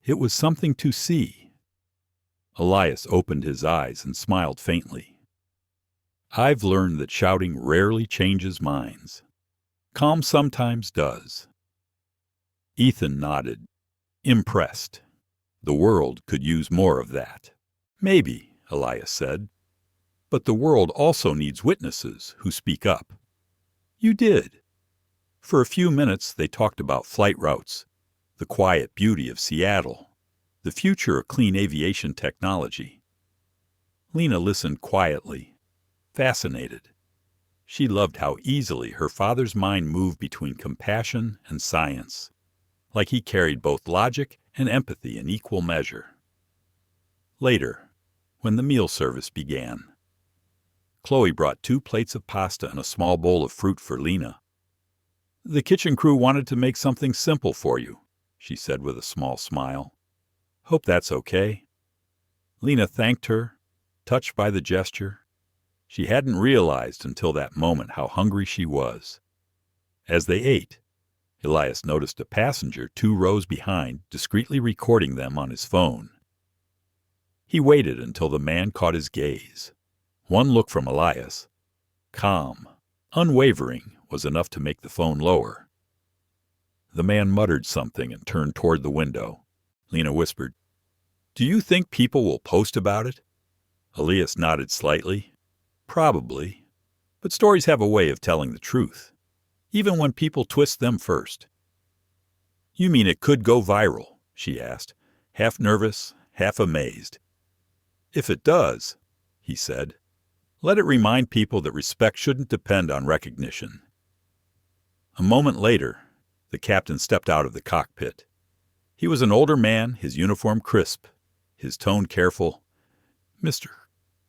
it was something to see." Elias opened his eyes and smiled faintly. "I've learned that shouting rarely changes minds. Calm sometimes does." Ethan nodded, impressed. The world could use more of that. "Maybe," Elias said. "But the world also needs witnesses who speak up." "You did." For a few minutes they talked about flight routes, the quiet beauty of Seattle, the future of clean aviation technology. Lena listened quietly, fascinated. She loved how easily her father's mind moved between compassion and science, like he carried both logic and empathy in equal measure. Later, when the meal service began, Chloe brought 2 plates of pasta and a small bowl of fruit for Lena. "The kitchen crew wanted to make something simple for you," she said with a small smile. "Hope that's okay." Lena thanked her, touched by the gesture. She hadn't realized until that moment how hungry she was. As they ate, Elias noticed a passenger 2 rows behind discreetly recording them on his phone. He waited until the man caught his gaze. One look from Elias, calm, Unwavering was enough to make the phone lower. The man muttered something and turned toward the window. Lena whispered, "Do you think people will post about it?" Elias nodded slightly. "Probably. But stories have a way of telling the truth, even when people twist them first." "You mean it could go viral?" she asked, half nervous, half amazed. "If it does," he said, "let it remind people that respect shouldn't depend on recognition." A moment later, the captain stepped out of the cockpit. He was an older man, his uniform crisp, his tone careful. "Mr.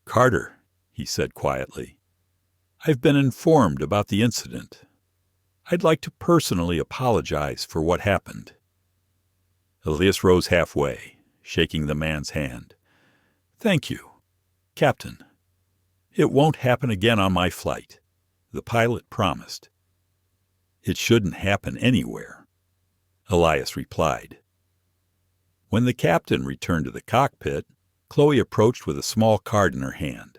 Carter," he said quietly, "I've been informed about the incident. I'd like to personally apologize for what happened." Elias rose halfway, shaking the man's hand. "Thank you, Captain. It won't happen again on my flight," the pilot promised. "It shouldn't happen anywhere," Elias replied. When the captain returned to the cockpit, Chloe approached with a small card in her hand.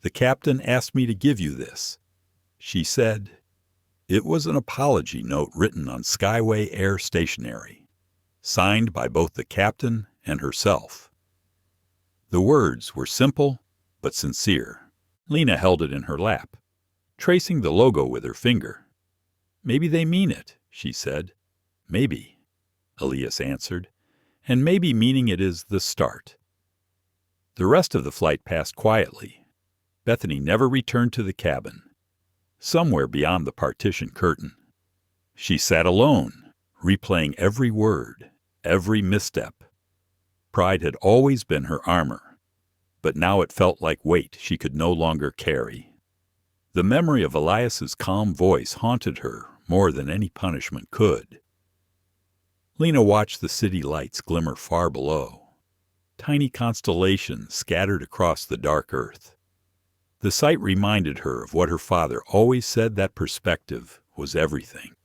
"The captain asked me to give you this," she said. It was an apology note written on Skyway Air stationery, signed by both the captain and herself. The words were simple but sincere. Lena held it in her lap, tracing the logo with her finger. "Maybe they mean it," she said. "Maybe," Elias answered, "and maybe meaning it is the start." The rest of the flight passed quietly. Bethany never returned to the cabin, somewhere beyond the partition curtain. She sat alone, replaying every word, every misstep. Pride had always been her armor, but now it felt like weight she could no longer carry. The memory of Elias's calm voice haunted her more than any punishment could. Lena watched the city lights glimmer far below, tiny constellations scattered across the dark earth. The sight reminded her of what her father always said, that perspective was everything.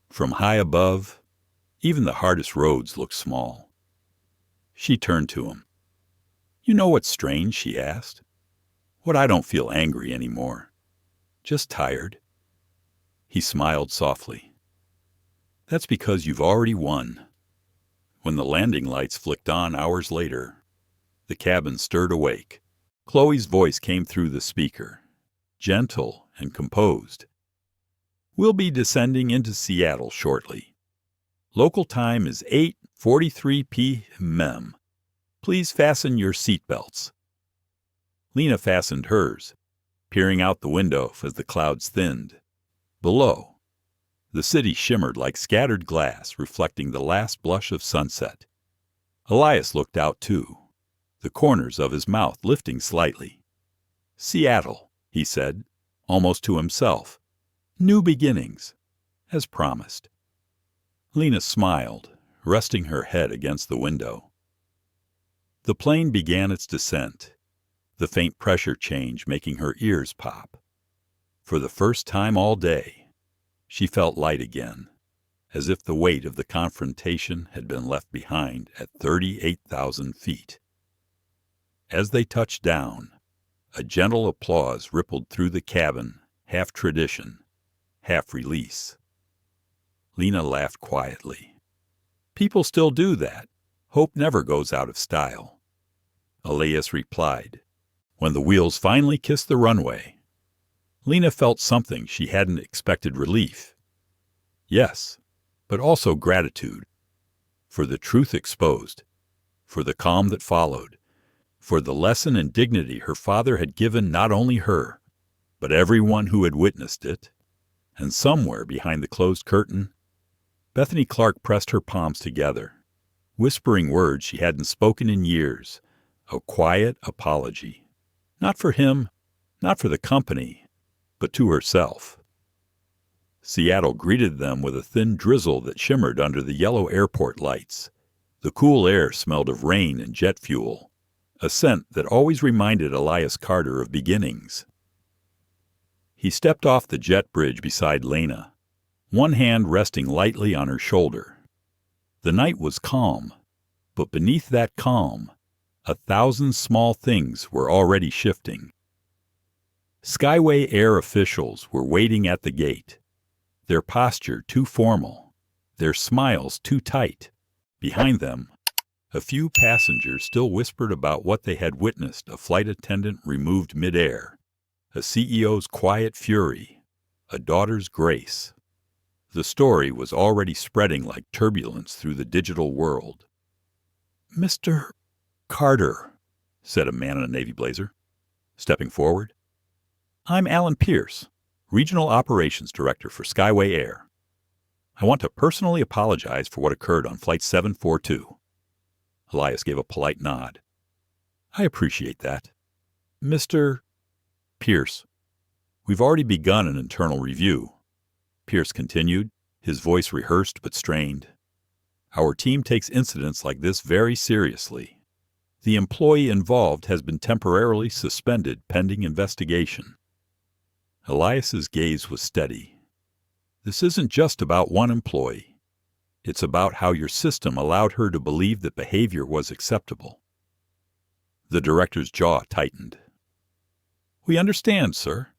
From high above, even the hardest roads looked small. She turned to him. "You know what's strange?" she asked. "What, I don't feel angry anymore. Just tired." He smiled softly. "That's because you've already won." When the landing lights flicked on hours later, the cabin stirred awake. Chloe's voice came through the speaker, gentle and composed. "We'll be descending into Seattle shortly. Local time is 8:43 p.m. Please fasten your seatbelts." Lena fastened hers, peering out the window as the clouds thinned. Below, the city shimmered like scattered glass, reflecting the last blush of sunset. Elias looked out too, the corners of his mouth lifting slightly. "Seattle," he said, almost to himself. "New beginnings, as promised." Lena smiled, resting her head against the window. The plane began its descent, the faint pressure change making her ears pop. For the first time all day, she felt light again, as if the weight of the confrontation had been left behind at 38,000 feet. As they touched down, a gentle applause rippled through the cabin, half tradition, half release. Lena laughed quietly. "People still do that. Hope never goes out of style." Elias replied, "When the wheels finally kissed the runway." Lena felt something she hadn't expected: relief. Yes, but also gratitude. For the truth exposed, for the calm that followed, for the lesson in dignity her father had given not only her, but everyone who had witnessed it. And somewhere behind the closed curtain, Bethany Clark pressed her palms together, whispering words she hadn't spoken in years, a quiet apology. Not for him, not for the company, but to herself. Seattle greeted them with a thin drizzle that shimmered under the yellow airport lights. The cool air smelled of rain and jet fuel, a scent that always reminded Elias Carter of beginnings. He stepped off the jet bridge beside Lena, one hand resting lightly on her shoulder. The night was calm, but beneath that calm, 1,000 small things were already shifting. Skyway Air officials were waiting at the gate, their posture too formal, their smiles too tight. Behind them, a few passengers still whispered about what they had witnessed: a flight attendant removed midair, a CEO's quiet fury, a daughter's grace. The story was already spreading like turbulence through the digital world. "Mr. Carter," said a man in a navy blazer, stepping forward. "I'm Alan Pierce, Regional Operations Director for Skyway Air. I want to personally apologize for what occurred on Flight 742. Elias gave a polite nod. "I appreciate that. Mr. Pierce, we've already begun an internal review," Pierce continued, his voice rehearsed but strained. "Our team takes incidents like this very seriously. The employee involved has been temporarily suspended pending investigation." Elias's gaze was steady. "This isn't just about one employee. It's about how your system allowed her to believe that behavior was acceptable." The director's jaw tightened. "We understand, sir,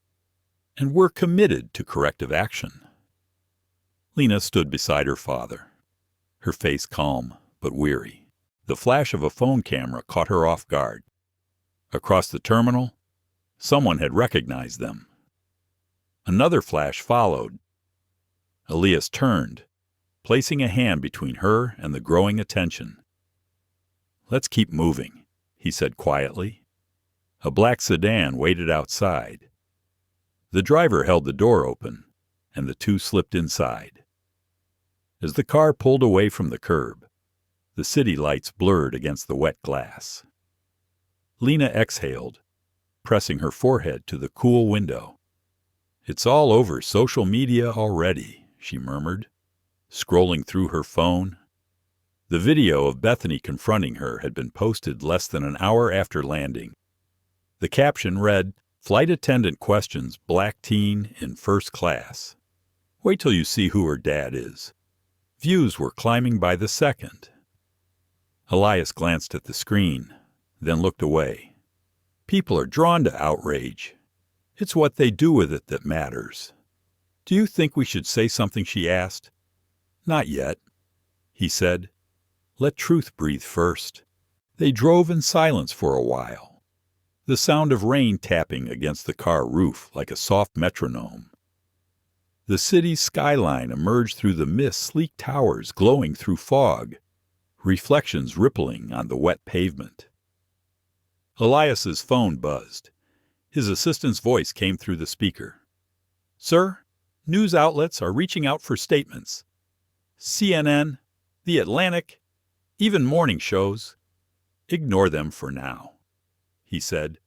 and we're committed to corrective action." Lena stood beside her father, her face calm but weary. The flash of a phone camera caught her off guard. Across the terminal, someone had recognized them. Another flash followed. Elias turned, placing a hand between her and the growing attention. "Let's keep moving," he said quietly. A black sedan waited outside. The driver held the door open, and the two slipped inside. As the car pulled away from the curb, the city lights blurred against the wet glass. Lena exhaled, pressing her forehead to the cool window. "It's all over social media already," she murmured, scrolling through her phone. The video of Bethany confronting her had been posted less than an hour after landing. The caption read, "Flight attendant questions black teen in first class. Wait till you see who her dad is." Views were climbing by the second. Elias glanced at the screen, then looked away. People are drawn to outrage. It's what they do with it that matters. "Do you think we should say something?" she asked. "Not yet," he said. "Let truth breathe first." They drove in silence for a while, the sound of rain tapping against the car roof like a soft metronome. The city's skyline emerged through the mist, sleek towers glowing through fog, reflections rippling on the wet pavement. Elias's phone buzzed. His assistant's voice came through the speaker. "Sir, news outlets are reaching out for statements. CNN, The Atlantic, even morning shows. Ignore them for now," he said.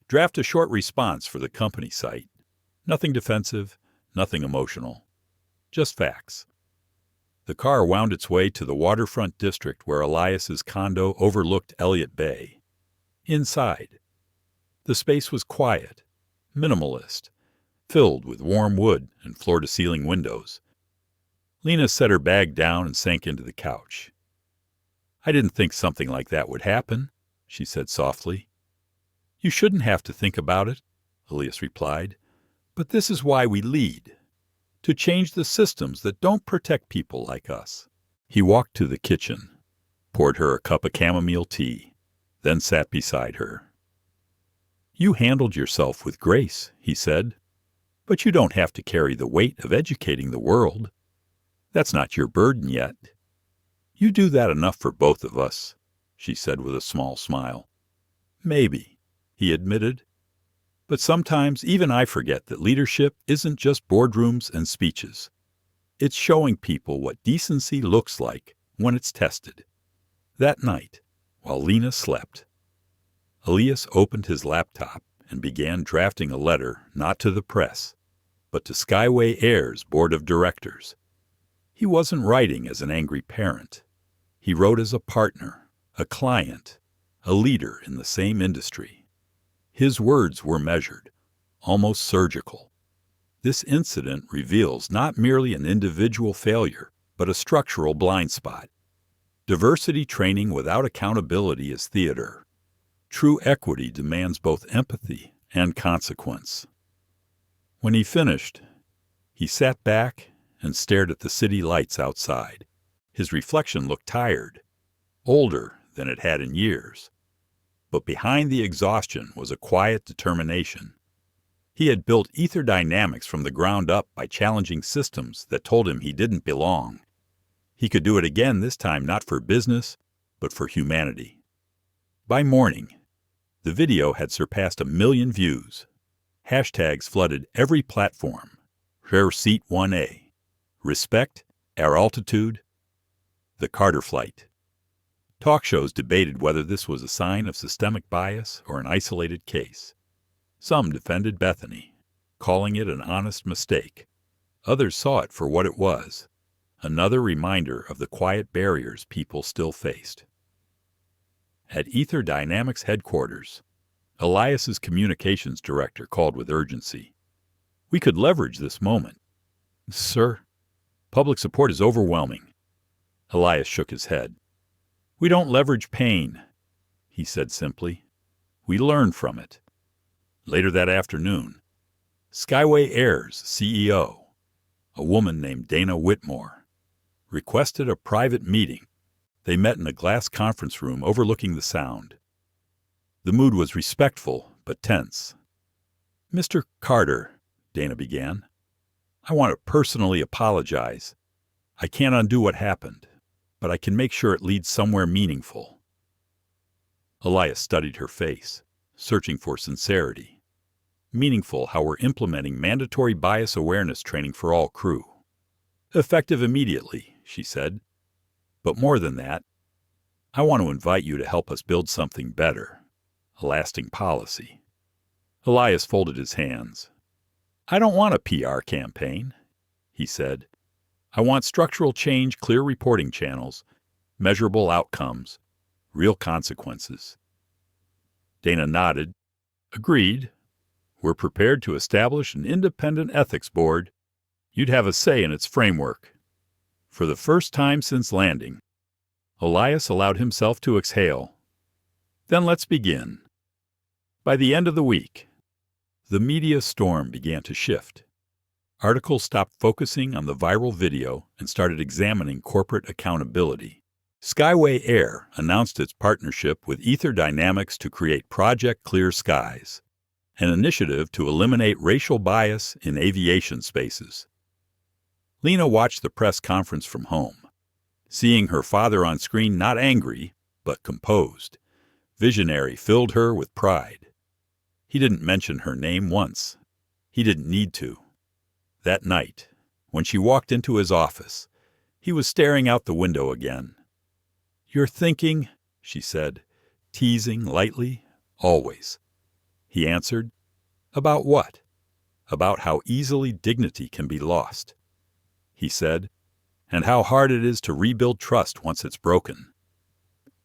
"Draft a short response for the company site. Nothing defensive, nothing emotional. Just facts." The car wound its way to the waterfront district where Elias's condo overlooked Elliott Bay. Inside, the space was quiet, minimalist, filled with warm wood and floor-to-ceiling windows. Lena set her bag down and sank into the couch. "I didn't think something like that would happen," she said softly. "You shouldn't have to think about it," Elias replied. "But this is why we lead. To change the systems that don't protect people like us." He walked to the kitchen, poured her a cup of chamomile tea, then sat beside her. "You handled yourself with grace," he said, "but you don't have to carry the weight of educating the world. That's not your burden yet. You do that enough for both of us," she said with a small smile. "Maybe," he admitted. "But sometimes even I forget that leadership isn't just boardrooms and speeches. It's showing people what decency looks like when it's tested." That night, while Lena slept, Elias opened his laptop and began drafting a letter not to the press, but to Skyway Air's board of directors. He wasn't writing as an angry parent. He wrote as a partner, a client, a leader in the same industry. His words were measured, almost surgical. This incident reveals not merely an individual failure, but a structural blind spot. Diversity training without accountability is theater. True equity demands both empathy and consequence. When he finished, he sat back and stared at the city lights outside. His reflection looked tired, older than it had in years. But behind the exhaustion was a quiet determination. He had built Ether Dynamics from the ground up by challenging systems that told him he didn't belong. He could do it again, this time not for business, but for humanity. By morning, the video had surpassed 1 million views. Hashtags flooded every platform. Rare Seat 1A. Respect, Air Altitude, the Carter Flight. Talk shows debated whether this was a sign of systemic bias or an isolated case. Some defended Bethany, calling it an honest mistake. Others saw it for what it was, another reminder of the quiet barriers people still faced. At Ether Dynamics headquarters, Elias's communications director called with urgency. "We could leverage this moment." "Sir, public support is overwhelming." Elias shook his head. "We don't leverage pain," he said simply. "We learn from it." Later that afternoon, Skyway Air's CEO, a woman named Dana Whitmore, requested a private meeting. They met in a glass conference room overlooking the Sound. The mood was respectful but tense. "Mr. Carter," Dana began, "I want to personally apologize. I can't undo what happened, but I can make sure it leads somewhere meaningful." Elias studied her face, searching for sincerity. "Meaningful how we're implementing mandatory bias awareness training for all crew. Effective immediately," she said. "But more than that, I want to invite you to help us build something better, a lasting policy." Elias folded his hands. "I don't want a PR campaign," he said. "I want structural change, clear reporting channels, measurable outcomes, real consequences." Dana nodded. "Agreed. We're prepared to establish an independent ethics board. You'd have a say in its framework." For the first time since landing, Elias allowed himself to exhale. "Then let's begin." By the end of the week, the media storm began to shift. Articles stopped focusing on the viral video and started examining corporate accountability. Skyway Air announced its partnership with Ether Dynamics to create Project Clear Skies, an initiative to eliminate racial bias in aviation spaces. Lena watched the press conference from home, seeing her father on screen not angry, but composed. Visionary filled her with pride. He didn't mention her name once. He didn't need to. That night, when she walked into his office, he was staring out the window again. "You're thinking," she said, teasing lightly. "Always." He answered. "About what?" "About how easily dignity can be lost," he said, "and how hard it is to rebuild trust once it's broken."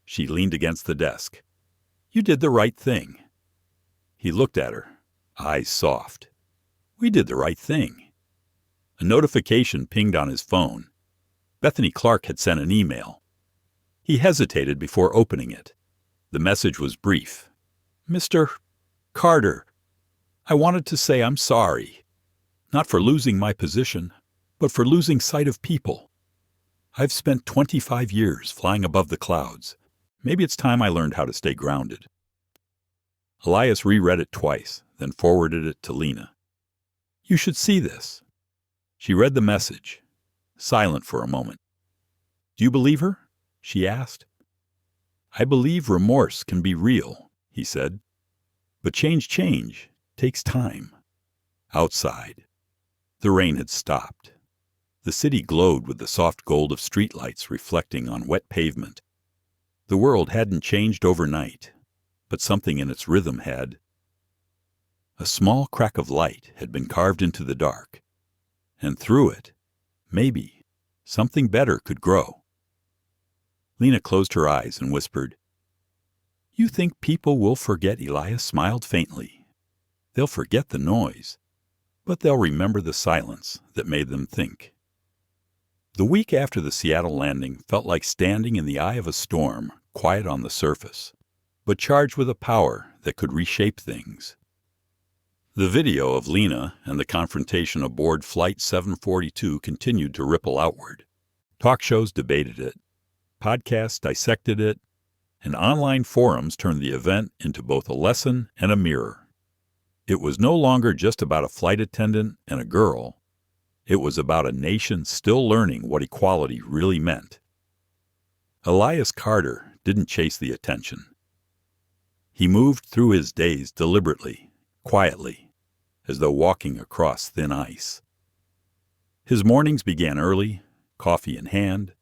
She leaned against the desk. "You did the right thing." He looked at her, eyes soft. "We did the right thing." A notification pinged on his phone. Bethany Clark had sent an email. He hesitated before opening it. The message was brief. "Mr. Carter, I wanted to say I'm sorry. Not for losing my position, but for losing sight of people. I've spent 25 years flying above the clouds. Maybe it's time I learned how to stay grounded." Elias reread it twice, then forwarded it to Lena. "You should see this." She read the message, silent for a moment. "Do you believe her?" she asked. "I believe remorse can be real," he said. "But change takes time." Outside, the rain had stopped. The city glowed with the soft gold of streetlights reflecting on wet pavement. The world hadn't changed overnight, but something in its rhythm had. A small crack of light had been carved into the dark, and through it, maybe, something better could grow. Lena closed her eyes and whispered, "You think people will forget?" Elias smiled faintly. "They'll forget the noise, but they'll remember the silence that made them think." The week after the Seattle landing felt like standing in the eye of a storm, quiet on the surface, but charged with a power that could reshape things. The video of Lena and the confrontation aboard Flight 742 continued to ripple outward. Talk shows debated it, podcasts dissected it, and online forums turned the event into both a lesson and a mirror. It was no longer just about a flight attendant and a girl. It was about a nation still learning what equality really meant. Lena Carter didn't chase the attention. He moved through his days deliberately, quietly, as though walking across thin ice. His mornings began early, coffee in hand,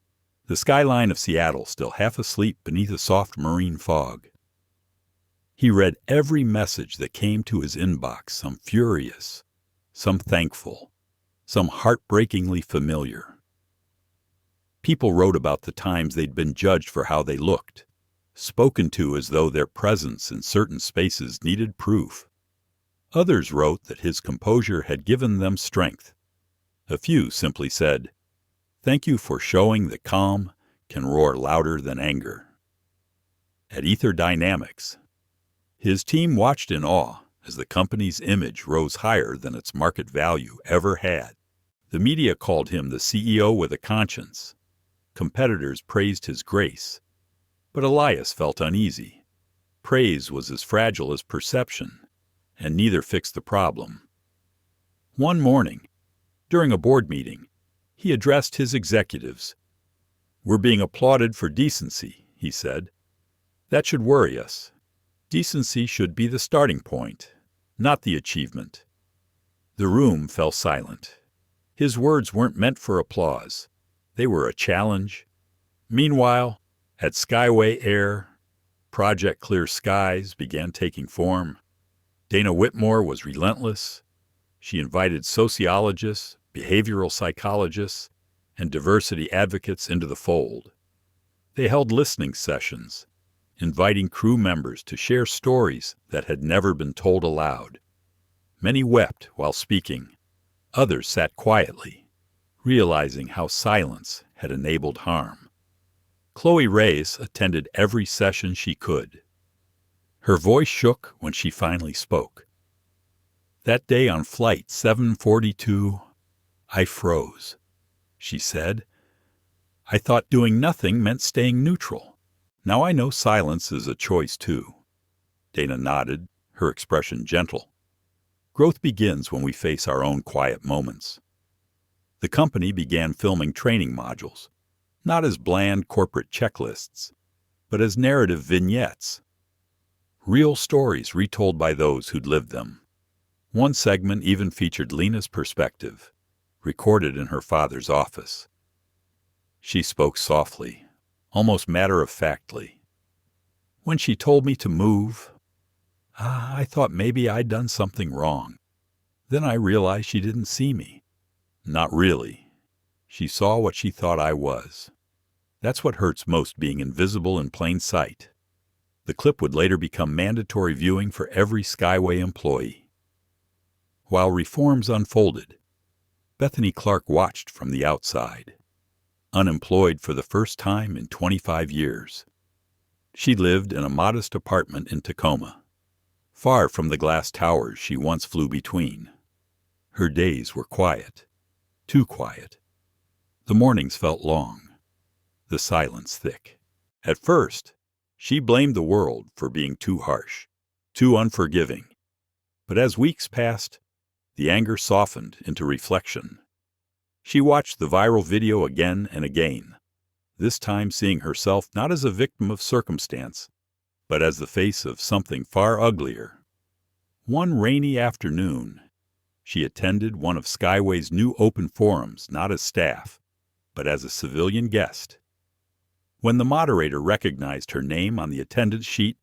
the skyline of Seattle still half asleep beneath a soft marine fog. He read every message that came to his inbox, some furious, some thankful, some heartbreakingly familiar. People wrote about the times they'd been judged for how they looked, spoken to as though their presence in certain spaces needed proof. Others wrote that his composure had given them strength. A few simply said, "Thank you for showing that calm can roar louder than anger." At Ether Dynamics, his team watched in awe as the company's image rose higher than its market value ever had. The media called him the CEO with a conscience. Competitors praised his grace. But Elias felt uneasy. Praise was as fragile as perception, and neither fixed the problem. One morning, during a board meeting, he addressed his executives. "We're being applauded for decency," he said. "That should worry us. Decency should be the starting point, not the achievement." The room fell silent. His words weren't meant for applause. They were a challenge. Meanwhile, at Skyway Air, Project Clear Skies began taking form. Dana Whitmore was relentless. She invited sociologists, behavioral psychologists, and diversity advocates into the fold. They held listening sessions, inviting crew members to share stories that had never been told aloud. Many wept while speaking. Others sat quietly, realizing how silence had enabled harm. Chloe Reyes attended every session she could. Her voice shook when she finally spoke. "That day on Flight 742, I froze," she said. "I thought doing nothing meant staying neutral. Now I know silence is a choice, too." Dana nodded, her expression gentle. Growth begins when we face our own quiet moments. The company began filming training modules, not as bland corporate checklists, but as narrative vignettes. Real stories retold by those who'd lived them. One segment even featured Lena's perspective, recorded in her father's office. She spoke softly, almost matter-of-factly. "When she told me to move, I thought maybe I'd done something wrong. Then I realized she didn't see me. Not really. She saw what she thought I was. That's what hurts most, being invisible in plain sight." The clip would later become mandatory viewing for every Skyway employee. While reforms unfolded, Bethany Clark watched from the outside. Unemployed for the first time in 25 years. She lived in a modest apartment in Tacoma, far from the glass towers she once flew between. Her days were quiet, too quiet. The mornings felt long, the silence thick. At first, she blamed the world for being too harsh, too unforgiving. But as weeks passed, the anger softened into reflection. She watched the viral video again and again, this time seeing herself not as a victim of circumstance, but as the face of something far uglier. One rainy afternoon, she attended one of Skyway's new open forums, not as staff, but as a civilian guest. When the moderator recognized her name on the attendance sheet,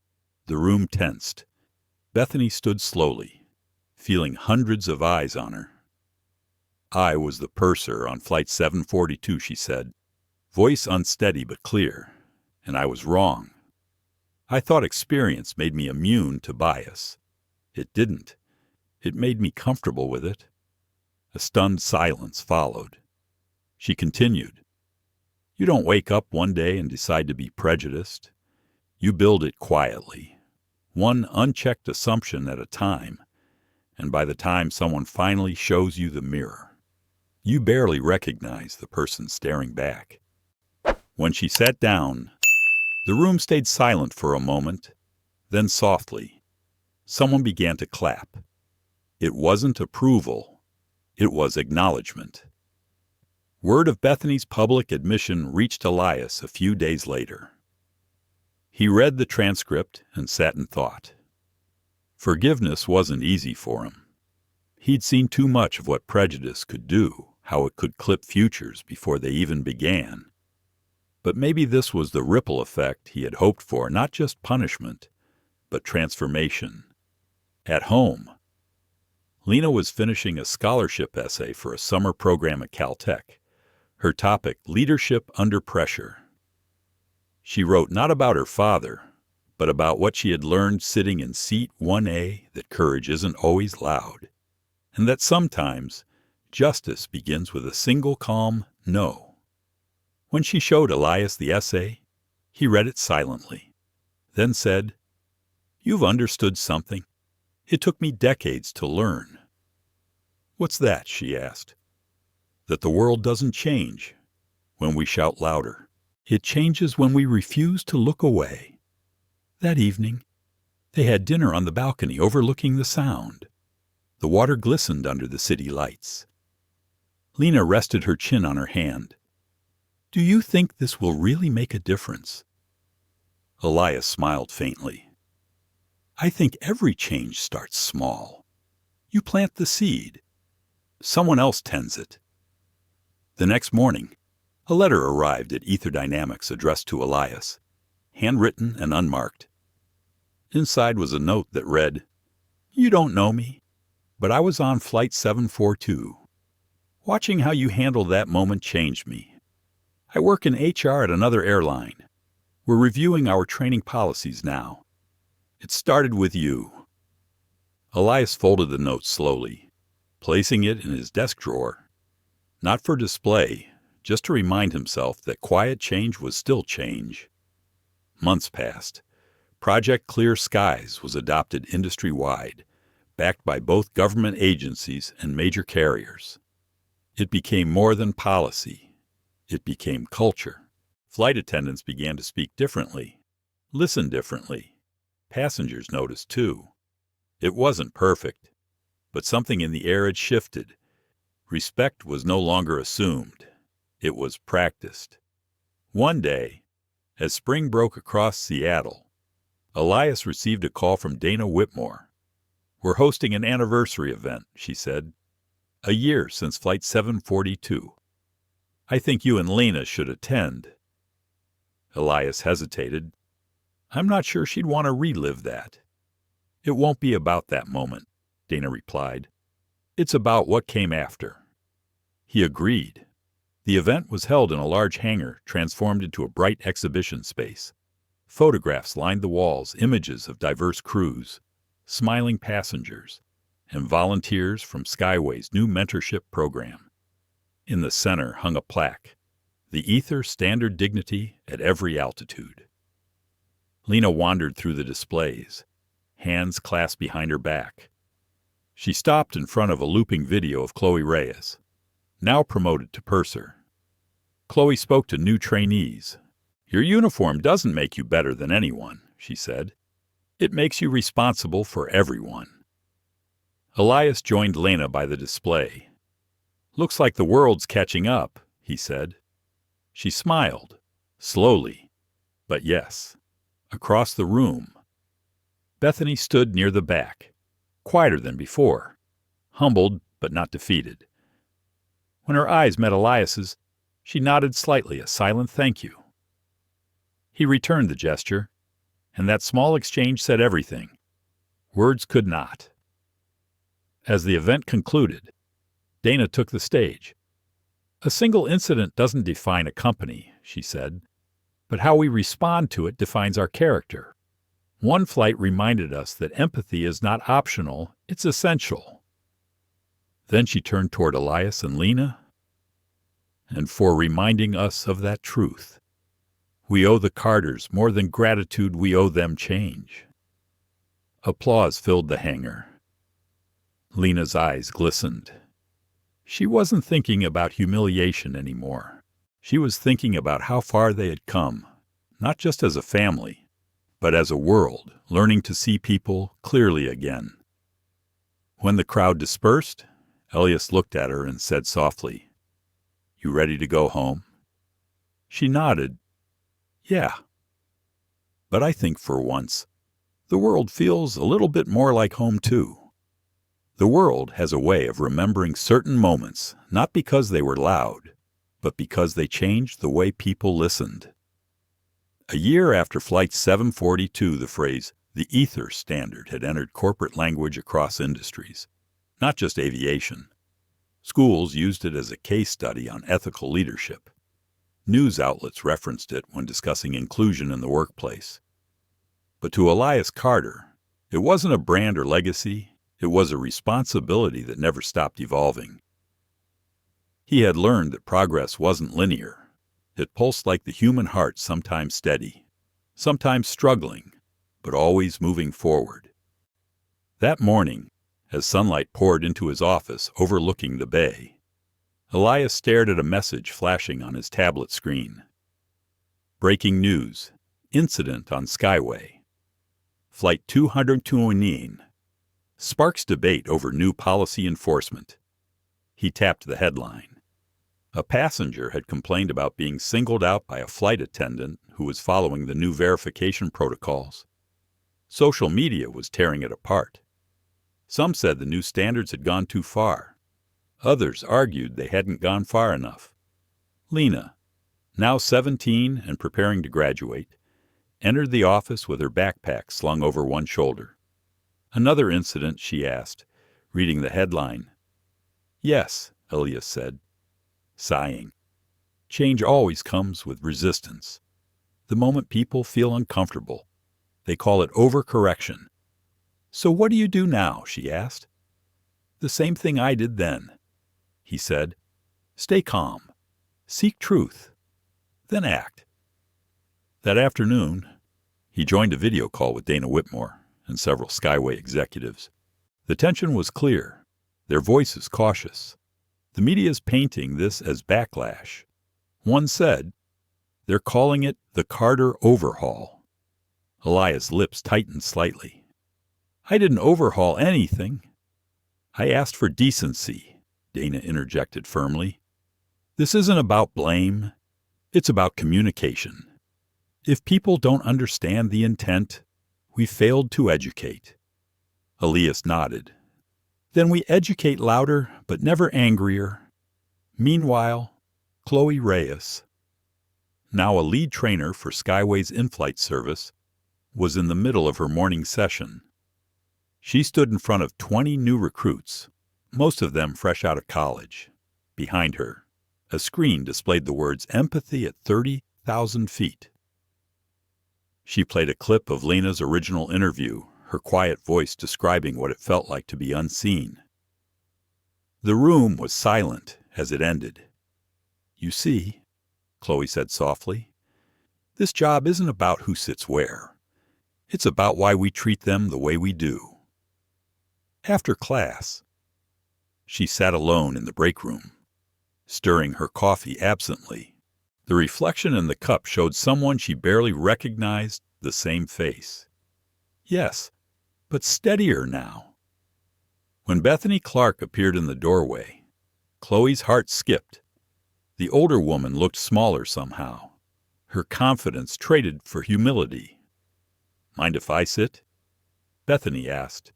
the room tensed. Bethany stood slowly, feeling hundreds of eyes on her. "I was the purser on Flight 742, she said, voice unsteady but clear, and I was wrong. I thought experience made me immune to bias. It didn't. It made me comfortable with it." A stunned silence followed. She continued, "You don't wake up one day and decide to be prejudiced. You build it quietly, one unchecked assumption at a time, and by the time someone finally shows you the mirror, you barely recognize the person staring back. When she sat down, the room stayed silent for a moment. Then softly, someone began to clap. It wasn't approval, it was acknowledgement. Word of Bethany's public admission reached Elias a few days later. He read the transcript and sat in thought. Forgiveness wasn't easy for him. He'd seen too much of what prejudice could do, how it could clip futures before they even began. But maybe this was the ripple effect he had hoped for, not just punishment, but transformation. At home, Lena was finishing a scholarship essay for a summer program at Caltech. Her topic, Leadership Under Pressure. She wrote not about her father, but about what she had learned sitting in seat 1A, that courage isn't always loud, and that sometimes justice begins with a single calm no. When she showed Elias the essay, he read it silently, then said, "You've understood something. It took me decades to learn." "What's that?" she asked. "That the world doesn't change when we shout louder. It changes when we refuse to look away." That evening, they had dinner on the balcony overlooking the Sound. The water glistened under the city lights. Lena rested her chin on her hand. "Do you think this will really make a difference?" Elias smiled faintly. "I think every change starts small. You plant the seed. Someone else tends it." The next morning, a letter arrived at Ether Dynamics addressed to Elias, handwritten and unmarked. Inside was a note that read, "You don't know me, but I was on Flight 742. Watching how you handled that moment changed me. I work in HR at another airline. We're reviewing our training policies now. It started with you." Elias folded the note slowly, placing it in his desk drawer. Not for display, just to remind himself that quiet change was still change. Months passed. Project Clear Skies was adopted industry-wide, backed by both government agencies and major carriers. It became more than policy. It became culture. Flight attendants began to speak differently, listen differently. Passengers noticed too. It wasn't perfect, but something in the air had shifted. Respect was no longer assumed. It was practiced. One day, as spring broke across Seattle, Elias received a call from Dana Whitmore. "We're hosting an anniversary event," she said. "A year since Flight 742. I think you and Lena should attend." Elias hesitated. "I'm not sure she'd want to relive that." "It won't be about that moment," Dana replied. "It's about what came after." He agreed. The event was held in a large hangar transformed into a bright exhibition space. Photographs lined the walls, images of diverse crews, smiling passengers, and volunteers from Skyway's new mentorship program. In the center hung a plaque, "The Ether Standard Dignity at Every Altitude." Lena wandered through the displays, hands clasped behind her back. She stopped in front of a looping video of Chloe Reyes, now promoted to purser. Chloe spoke to new trainees. "Your uniform doesn't make you better than anyone," she said. "It makes you responsible for everyone." Elias joined Lena by the display. "Looks like the world's catching up," he said. She smiled, slowly, but yes. Across the room, Bethany stood near the back, quieter than before, humbled but not defeated. When her eyes met Elias's, she nodded slightly, a silent thank you. He returned the gesture, and that small exchange said everything. Words could not. As the event concluded, Dana took the stage. "A single incident doesn't define a company," she said, "but how we respond to it defines our character. One flight reminded us that empathy is not optional, it's essential." Then she turned toward Elias and Lena, "And for reminding us of that truth. We owe the Carters more than gratitude, we owe them change." Applause filled the hangar. Lena's eyes glistened. She wasn't thinking about humiliation anymore. She was thinking about how far they had come, not just as a family, but as a world, learning to see people clearly again. When the crowd dispersed, Elias looked at her and said softly, "You ready to go home?" She nodded. "Yeah. But I think for once, the world feels a little bit more like home too." The world has a way of remembering certain moments, not because they were loud, but because they changed the way people listened. A year after Flight 742, the phrase, "the ether standard," had entered corporate language across industries, not just aviation. Schools used it as a case study on ethical leadership. News outlets referenced it when discussing inclusion in the workplace. But to Elias Carter, it wasn't a brand or legacy. It was a responsibility that never stopped evolving. He had learned that progress wasn't linear. It pulsed like the human heart, sometimes steady, sometimes struggling, but always moving forward. That morning, as sunlight poured into his office overlooking the bay, Elias stared at a message flashing on his tablet screen. Breaking news. Incident on Skyway. Flight 229. Sparks debate over new policy enforcement. He tapped the headline. A passenger had complained about being singled out by a flight attendant who was following the new verification protocols. Social media was tearing it apart. Some said the new standards had gone too far. Others argued they hadn't gone far enough. Lena, now 17 and preparing to graduate, entered the office with her backpack slung over one shoulder. "Another incident?" she asked, reading the headline. "Yes," Elias said, sighing. Change always comes with resistance. The moment people feel uncomfortable, they call it overcorrection. "So what do you do now?" she asked. "The same thing I did then," he said. "Stay calm. Seek truth. Then act." That afternoon, he joined a video call with Dana Whitmore and several Skyway executives. The tension was clear, their voices cautious. The media's painting this as backlash. One said, "They're calling it the Carter overhaul." Elias' lips tightened slightly. "I didn't overhaul anything." "I asked for decency," Dana interjected firmly. "This isn't about blame. It's about communication. If people don't understand the intent, we failed to educate." Elias nodded. "Then we educate louder, but never angrier." Meanwhile, Chloe Reyes, now a lead trainer for Skyway's in-flight service, was in the middle of her morning session. She stood in front of 20 new recruits, most of them fresh out of college. Behind her, a screen displayed the words "Empathy at 30,000 feet." She played a clip of Lena's original interview, her quiet voice describing what it felt like to be unseen. The room was silent as it ended. "You see," Chloe said softly, "this job isn't about who sits where. It's about why we treat them the way we do." After class, she sat alone in the break room, stirring her coffee absently. The reflection in the cup showed someone she barely recognized, the same face. Yes, but steadier now. When Bethany Clark appeared in the doorway, Chloe's heart skipped. The older woman looked smaller somehow, her confidence traded for humility. "Mind if I sit?" Bethany asked.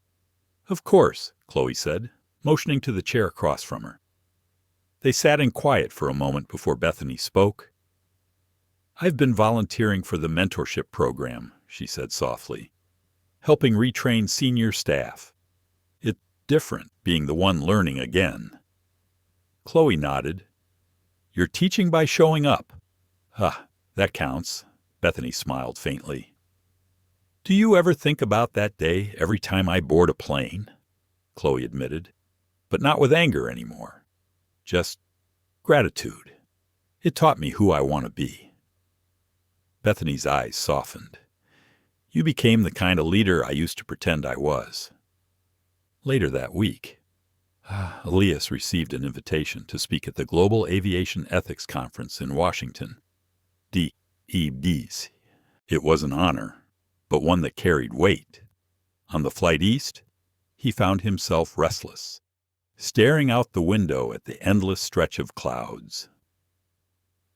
"Of course," Chloe said, motioning to the chair across from her. They sat in quiet for a moment before Bethany spoke. "I've been volunteering for the mentorship program," she said softly, "helping retrain senior staff. It's different being the one learning again." Chloe nodded. "You're teaching by showing up." "Ah, that counts," Bethany smiled faintly. "Do you ever think about that day every time I board a plane?" Chloe admitted, "but not with anger anymore. Just gratitude. It taught me who I want to be." Bethany's eyes softened. "You became the kind of leader I used to pretend I was." Later that week, Elias received an invitation to speak at the Global Aviation Ethics Conference in Washington. DEBs. It was an honor, but one that carried weight. On the flight east, he found himself restless, staring out the window at the endless stretch of clouds.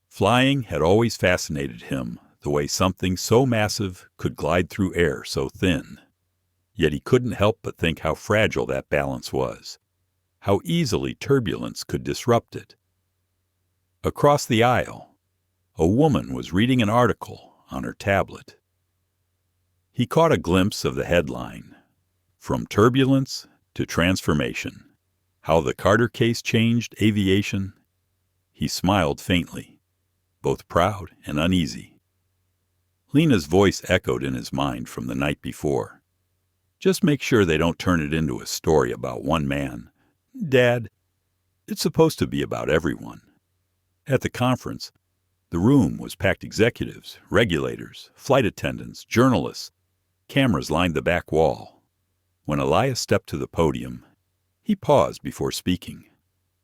Flying had always fascinated him, the way something so massive could glide through air so thin. Yet he couldn't help but think how fragile that balance was, how easily turbulence could disrupt it. Across the aisle, a woman was reading an article on her tablet. He caught a glimpse of the headline, "From Turbulence to Transformation: How the Carter Case Changed Aviation." He smiled faintly, both proud and uneasy. Lena's voice echoed in his mind from the night before. "Just make sure they don't turn it into a story about one man. Dad, it's supposed to be about everyone." At the conference, the room was packed executives, regulators, flight attendants, journalists. Cameras lined the back wall. When Elias stepped to the podium, he paused before speaking.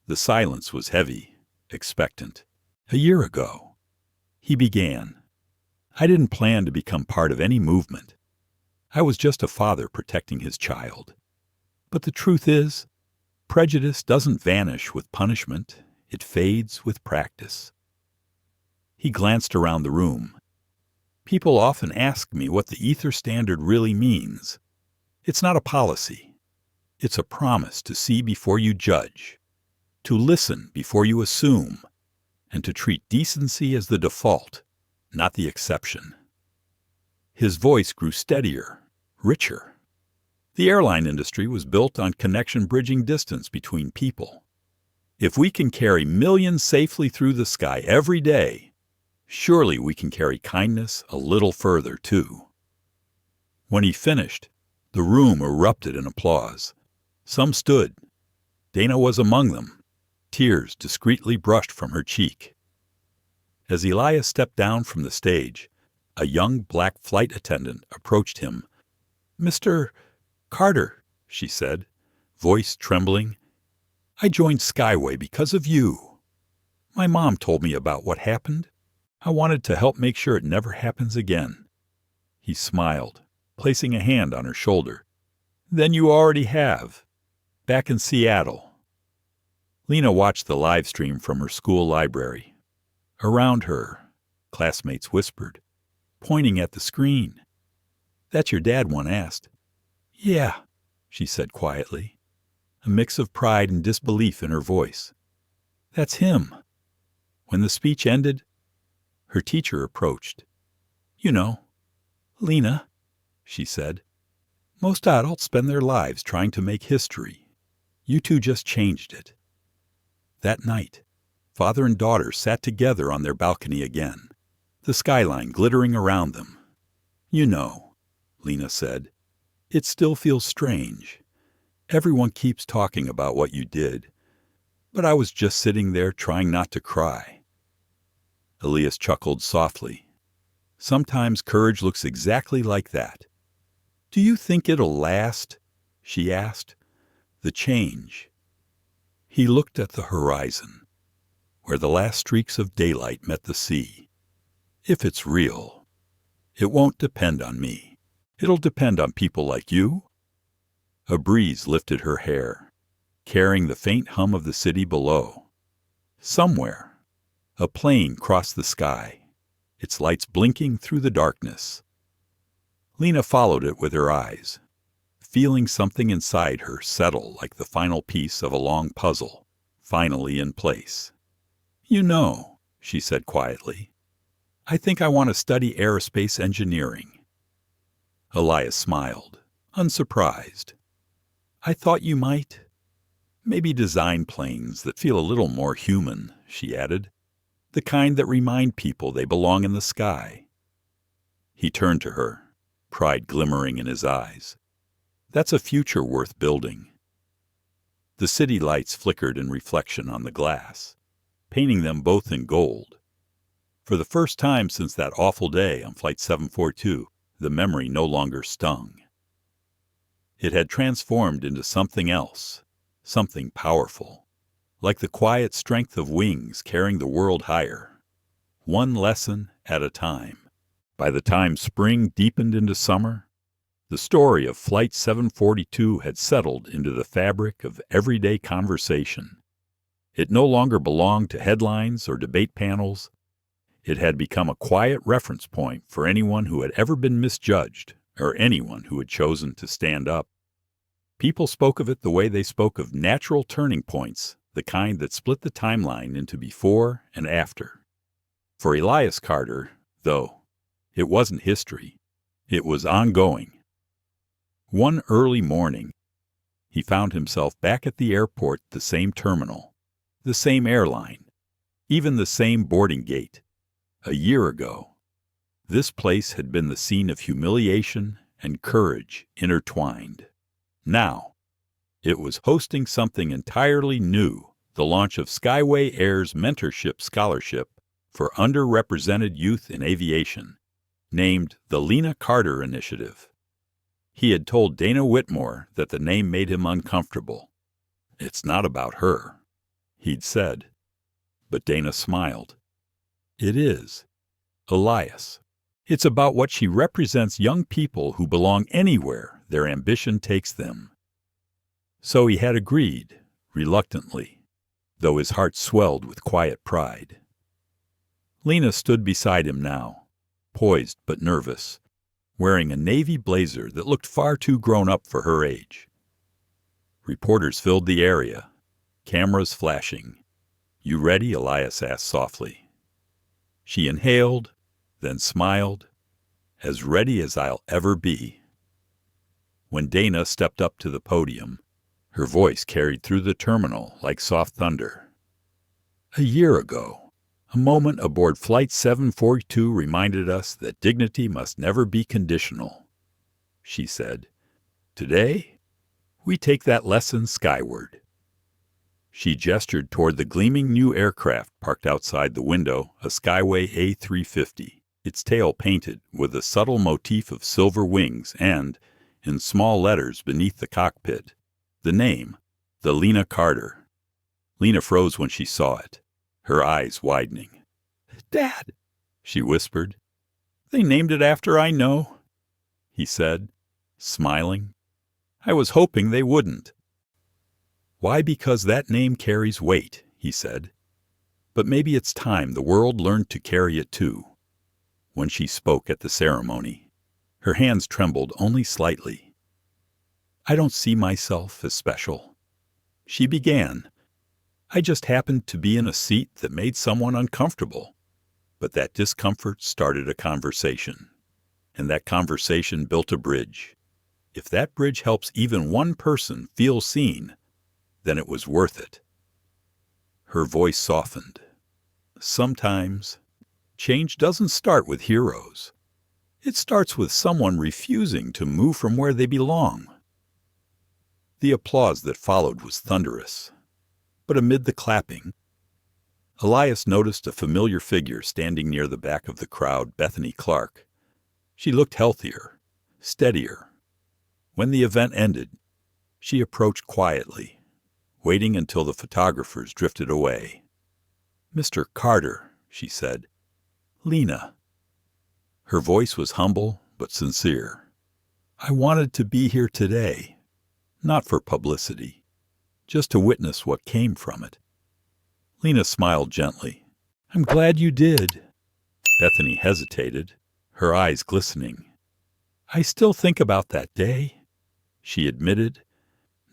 The silence was heavy, expectant. "A year ago," he began, "I didn't plan to become part of any movement. I was just a father protecting his child. But the truth is, prejudice doesn't vanish with punishment. It fades with practice." He glanced around the room. "People often ask me what the ether standard really means. It's not a policy. It's a promise to see before you judge, to listen before you assume, and to treat decency as the default, not the exception." His voice grew steadier, richer. The airline industry was built on connection bridging distance between people. If we can carry millions safely through the sky every day, surely we can carry kindness a little further, too. When he finished, the room erupted in applause. Some stood. Dana was among them. Tears discreetly brushed from her cheek. As Elias stepped down from the stage, a young black flight attendant approached him. "Mr. Carter," she said, voice trembling, "I joined Skyway because of you. My mom told me about what happened. I wanted to help make sure it never happens again." He smiled, placing a hand on her shoulder. "Then you already have. Back in Seattle." Lena watched the live stream from her school library. Around her, classmates whispered, pointing at the screen. "That's your dad?" one asked. "Yeah," she said quietly, a mix of pride and disbelief in her voice. "That's him." When the speech ended, her teacher approached. "You know, Lena," she said, "most adults spend their lives trying to make history. You two just changed it." That night, father and daughter sat together on their balcony again, the skyline glittering around them. "You know," Lena said, "it still feels strange. Everyone keeps talking about what you did, but I was just sitting there trying not to cry." Elias chuckled softly. "Sometimes courage looks exactly like that." "Do you think it'll last?" she asked. "The change." He looked at the horizon, where the last streaks of daylight met the sea. "If it's real, it won't depend on me. It'll depend on people like you." A breeze lifted her hair, carrying the faint hum of the city below. Somewhere, a plane crossed the sky, its lights blinking through the darkness. Lena followed it with her eyes, feeling something inside her settle like the final piece of a long puzzle, finally in place. "You know," she said quietly, "I think I want to study aerospace engineering." Elias smiled, unsurprised. "I thought you might. Maybe design planes that feel a little more human," she added, "the kind that remind people they belong in the sky." He turned to her, pride glimmering in his eyes. "That's a future worth building." The city lights flickered in reflection on the glass, painting them both in gold. For the first time since that awful day on Flight 742, the memory no longer stung. It had transformed into something else, something powerful, like the quiet strength of wings carrying the world higher, one lesson at a time. By the time spring deepened into summer, the story of Flight 742 had settled into the fabric of everyday conversation. It no longer belonged to headlines or debate panels. It had become a quiet reference point for anyone who had ever been misjudged or anyone who had chosen to stand up. People spoke of it the way they spoke of natural turning points, the kind that split the timeline into before and after. For Elias Carter, though, it wasn't history. It was ongoing. One early morning, he found himself back at the airport, the same terminal, the same airline, even the same boarding gate. A year ago, this place had been the scene of humiliation and courage intertwined. Now, it was hosting something entirely new, the launch of Skyway Air's mentorship scholarship for underrepresented youth in aviation, named the Lena Carter Initiative. He had told Dana Whitmore that the name made him uncomfortable. "It's not about her," he'd said. But Dana smiled. "It is. Elias. It's about what she represents young people who belong anywhere their ambition takes them." So he had agreed, reluctantly, though his heart swelled with quiet pride. Lena stood beside him now, poised but nervous, wearing a navy blazer that looked far too grown up for her age. Reporters filled the area, cameras flashing. "You ready?" Elias asked softly. She inhaled, then smiled, "As ready as I'll ever be." When Dana stepped up to the podium, her voice carried through the terminal like soft thunder. "A year ago, a moment aboard Flight 742 reminded us that dignity must never be conditional," she said. "Today, we take that lesson skyward." She gestured toward the gleaming new aircraft parked outside the window, a Skyway A350, its tail painted with a subtle motif of silver wings and, in small letters beneath the cockpit, the name, the Lena Carter. Lena froze when she saw it, her eyes widening. "Dad," she whispered. "They named it after I know," he said, smiling. "I was hoping they wouldn't." "Why? Because that name carries weight," he said. "But maybe it's time the world learned to carry it too." When she spoke at the ceremony, her hands trembled only slightly. "I don't see myself as special," she began. "I just happened to be in a seat that made someone uncomfortable. But that discomfort started a conversation, and that conversation built a bridge. If that bridge helps even one person feel seen, then it was worth it." Her voice softened. "Sometimes, change doesn't start with heroes. It starts with someone refusing to move from where they belong." The applause that followed was thunderous. But amid the clapping, Elias noticed a familiar figure standing near the back of the crowd, Bethany Clark. She looked healthier, steadier. When the event ended, she approached quietly, waiting until the photographers drifted away. "Mr. Carter," she said. "Lena." Her voice was humble but sincere. "I wanted to be here today, not for publicity, just to witness what came from it." Lena smiled gently. "I'm glad you did." Bethany hesitated, her eyes glistening. "I still think about that day," she admitted,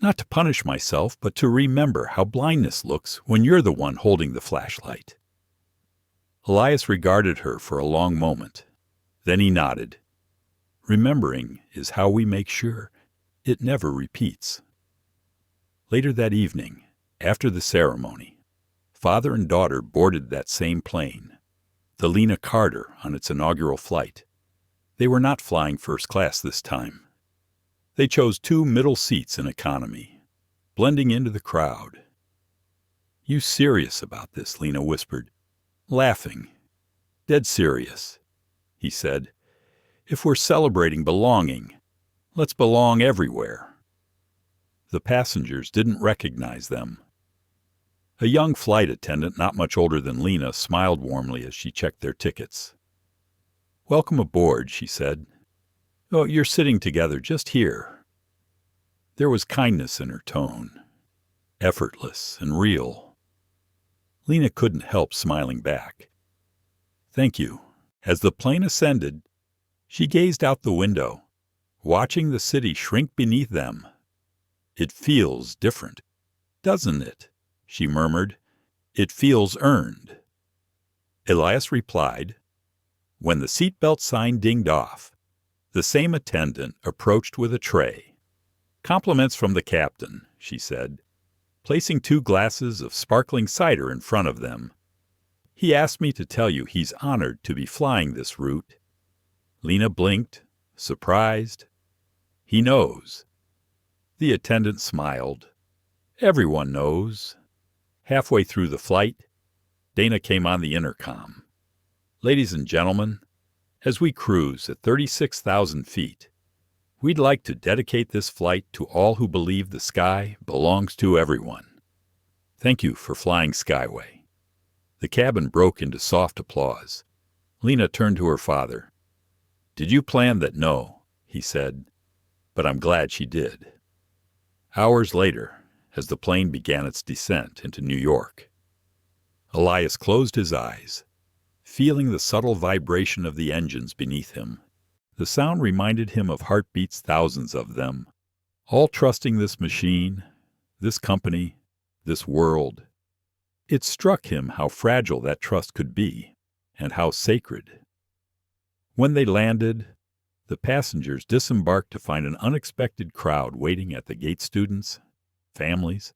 "not to punish myself, but to remember how blindness looks when you're the one holding the flashlight." Elias regarded her for a long moment. Then he nodded. Remembering is how we make sure it never repeats. Later that evening, after the ceremony, father and daughter boarded that same plane, the Lena Carter, on its inaugural flight. They were not flying first class this time. They chose 2 middle seats in economy, blending into the crowd. "You serious about this?" Lena whispered, laughing. "Dead serious," he said. "If we're celebrating belonging, let's belong everywhere." The passengers didn't recognize them. A young flight attendant, not much older than Lena, smiled warmly as she checked their tickets. "Welcome aboard," she said. "Oh, you're sitting together just here." There was kindness in her tone, effortless and real. Lena couldn't help smiling back. "Thank you." As the plane ascended, she gazed out the window, watching the city shrink beneath them. "It feels different, doesn't it?" she murmured. "It feels earned." Elias replied. When the seatbelt sign dinged off, the same attendant approached with a tray. "Compliments from the captain," she said, placing 2 glasses of sparkling cider in front of them. "He asked me to tell you he's honored to be flying this route." Lena blinked, surprised. "He knows." The attendant smiled. "Everyone knows." Halfway through the flight, Dana came on the intercom. "Ladies and gentlemen, as we cruise at 36,000 feet, we'd like to dedicate this flight to all who believe the sky belongs to everyone. Thank you for flying Skyway." The cabin broke into soft applause. Lena turned to her father. "Did you plan that?" "No," he said, "but I'm glad she did." Hours later, as the plane began its descent into New York, Elias closed his eyes, feeling the subtle vibration of the engines beneath him. The sound reminded him of heartbeats, thousands of them, all trusting this machine, this company, this world. It struck him how fragile that trust could be, and how sacred. When they landed, the passengers disembarked to find an unexpected crowd waiting at the gate: students, families,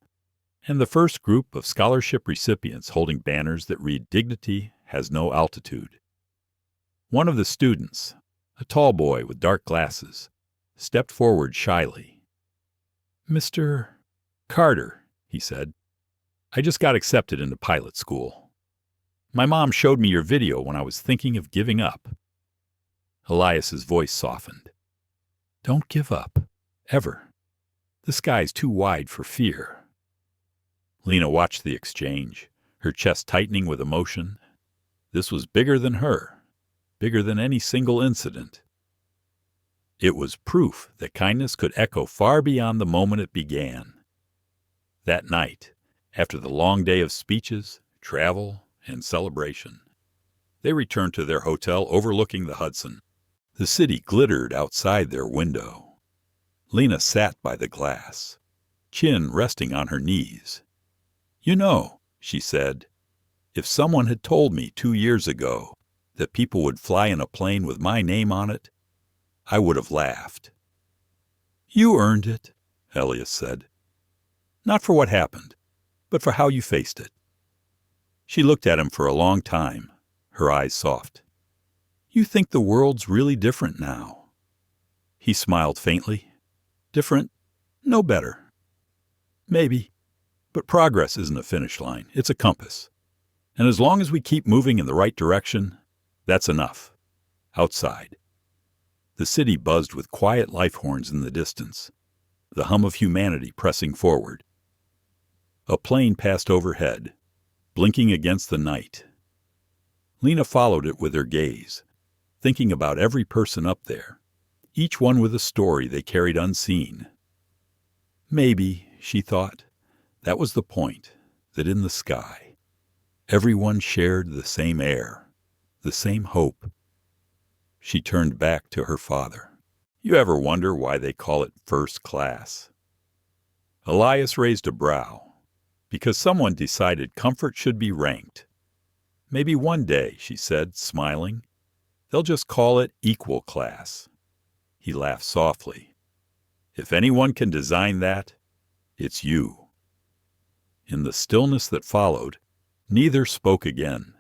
and the first group of scholarship recipients holding banners that read, "Dignity has no altitude." One of the students, a tall boy with dark glasses, stepped forward shyly. "Mr. Carter," he said, "I just got accepted into pilot school. My mom showed me your video when I was thinking of giving up." Elias's voice softened. "Don't give up, ever. The sky's too wide for fear." Lena watched the exchange, her chest tightening with emotion. This was bigger than her, bigger than any single incident. It was proof that kindness could echo far beyond the moment it began. That night, after the long day of speeches, travel, and celebration, they returned to their hotel overlooking the Hudson. The city glittered outside their window. Lena sat by the glass, chin resting on her knees. "You know," she said, "if someone had told me 2 years ago that people would fly in a plane with my name on it, I would have laughed." "You earned it," Elias said. "Not for what happened, but for how you faced it." She looked at him for a long time, her eyes soft. "You think the world's really different now?" He smiled faintly. "Different? No better. Maybe. But progress isn't a finish line. It's a compass. And as long as we keep moving in the right direction, that's enough." Outside, the city buzzed with quiet life horns in the distance, the hum of humanity pressing forward. A plane passed overhead, blinking against the night. Lena followed it with her gaze, thinking about every person up there, each one with a story they carried unseen. Maybe, she thought, that was the point, that in the sky, everyone shared the same air, the same hope. She turned back to her father. "You ever wonder why they call it first class?" Elias raised a brow. "Because someone decided comfort should be ranked. Maybe one day," she said, smiling, "they'll just call it equal class." He laughed softly. "If anyone can design that, it's you." In the stillness that followed, neither spoke again.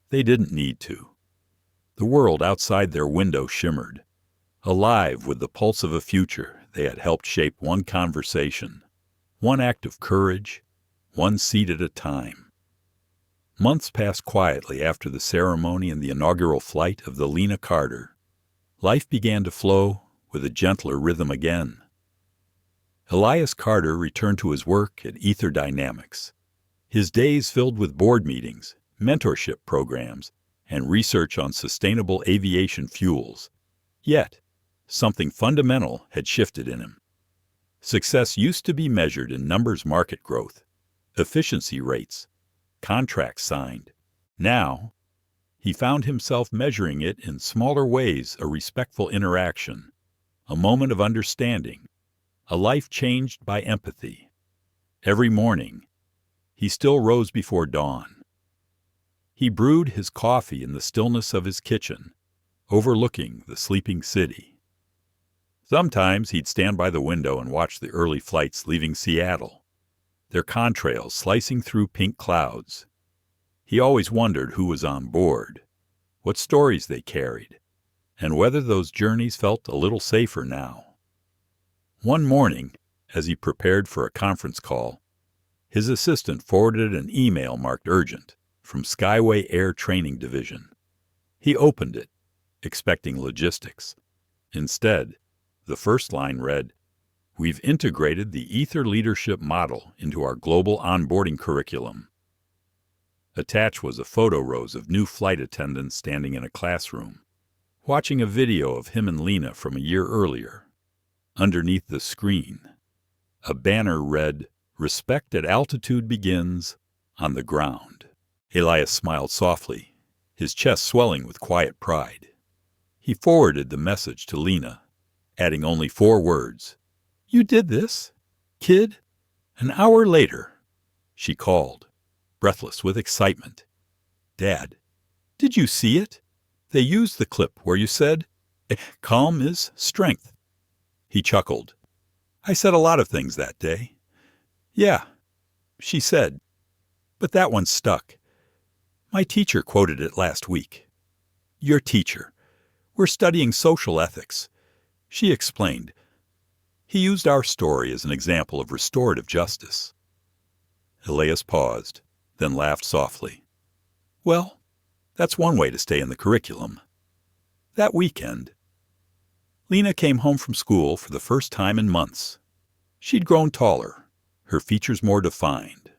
They didn't need to. The world outside their window shimmered, alive with the pulse of a future they had helped shape one conversation, one act of courage, one seat at a time. Months passed quietly after the ceremony and the inaugural flight of the Lena Carter. Life began to flow with a gentler rhythm again. Elias Carter returned to his work at Ether Dynamics. His days filled with board meetings, mentorship programs, and research on sustainable aviation fuels. Yet, something fundamental had shifted in him. Success used to be measured in numbers market growth, efficiency rates, contracts signed. Now, he found himself measuring it in smaller ways: a respectful interaction, a moment of understanding, a life changed by empathy. Every morning, he still rose before dawn. He brewed his coffee in the stillness of his kitchen, overlooking the sleeping city. Sometimes he'd stand by the window and watch the early flights leaving Seattle, their contrails slicing through pink clouds. He always wondered who was on board, what stories they carried, and whether those journeys felt a little safer now. One morning, as he prepared for a conference call, his assistant forwarded an email marked urgent from Skyway Air Training Division. He opened it, expecting logistics. Instead, the first line read, "We've integrated the Ether leadership model into our global onboarding curriculum." Attached was a photo rose of new flight attendants standing in a classroom, watching a video of him and Lena from a year earlier. Underneath the screen, a banner read, "Respect at altitude begins on the ground." Elias smiled softly, his chest swelling with quiet pride. He forwarded the message to Lena, adding only 4 words. "You did this, kid?" An hour later, she called, breathless with excitement. "Dad, did you see it? They used the clip where you said, 'Calm is strength.'" He chuckled. "I said a lot of things that day." "Yeah," she said, "but that one stuck. My teacher quoted it last week." "Your teacher. We're studying social ethics." She explained. "He used our story as an example of restorative justice." Elias paused, then laughed softly. "Well, that's one way to stay in the curriculum." That weekend, Lena came home from school for the first time in months. She'd grown taller, her features more defined,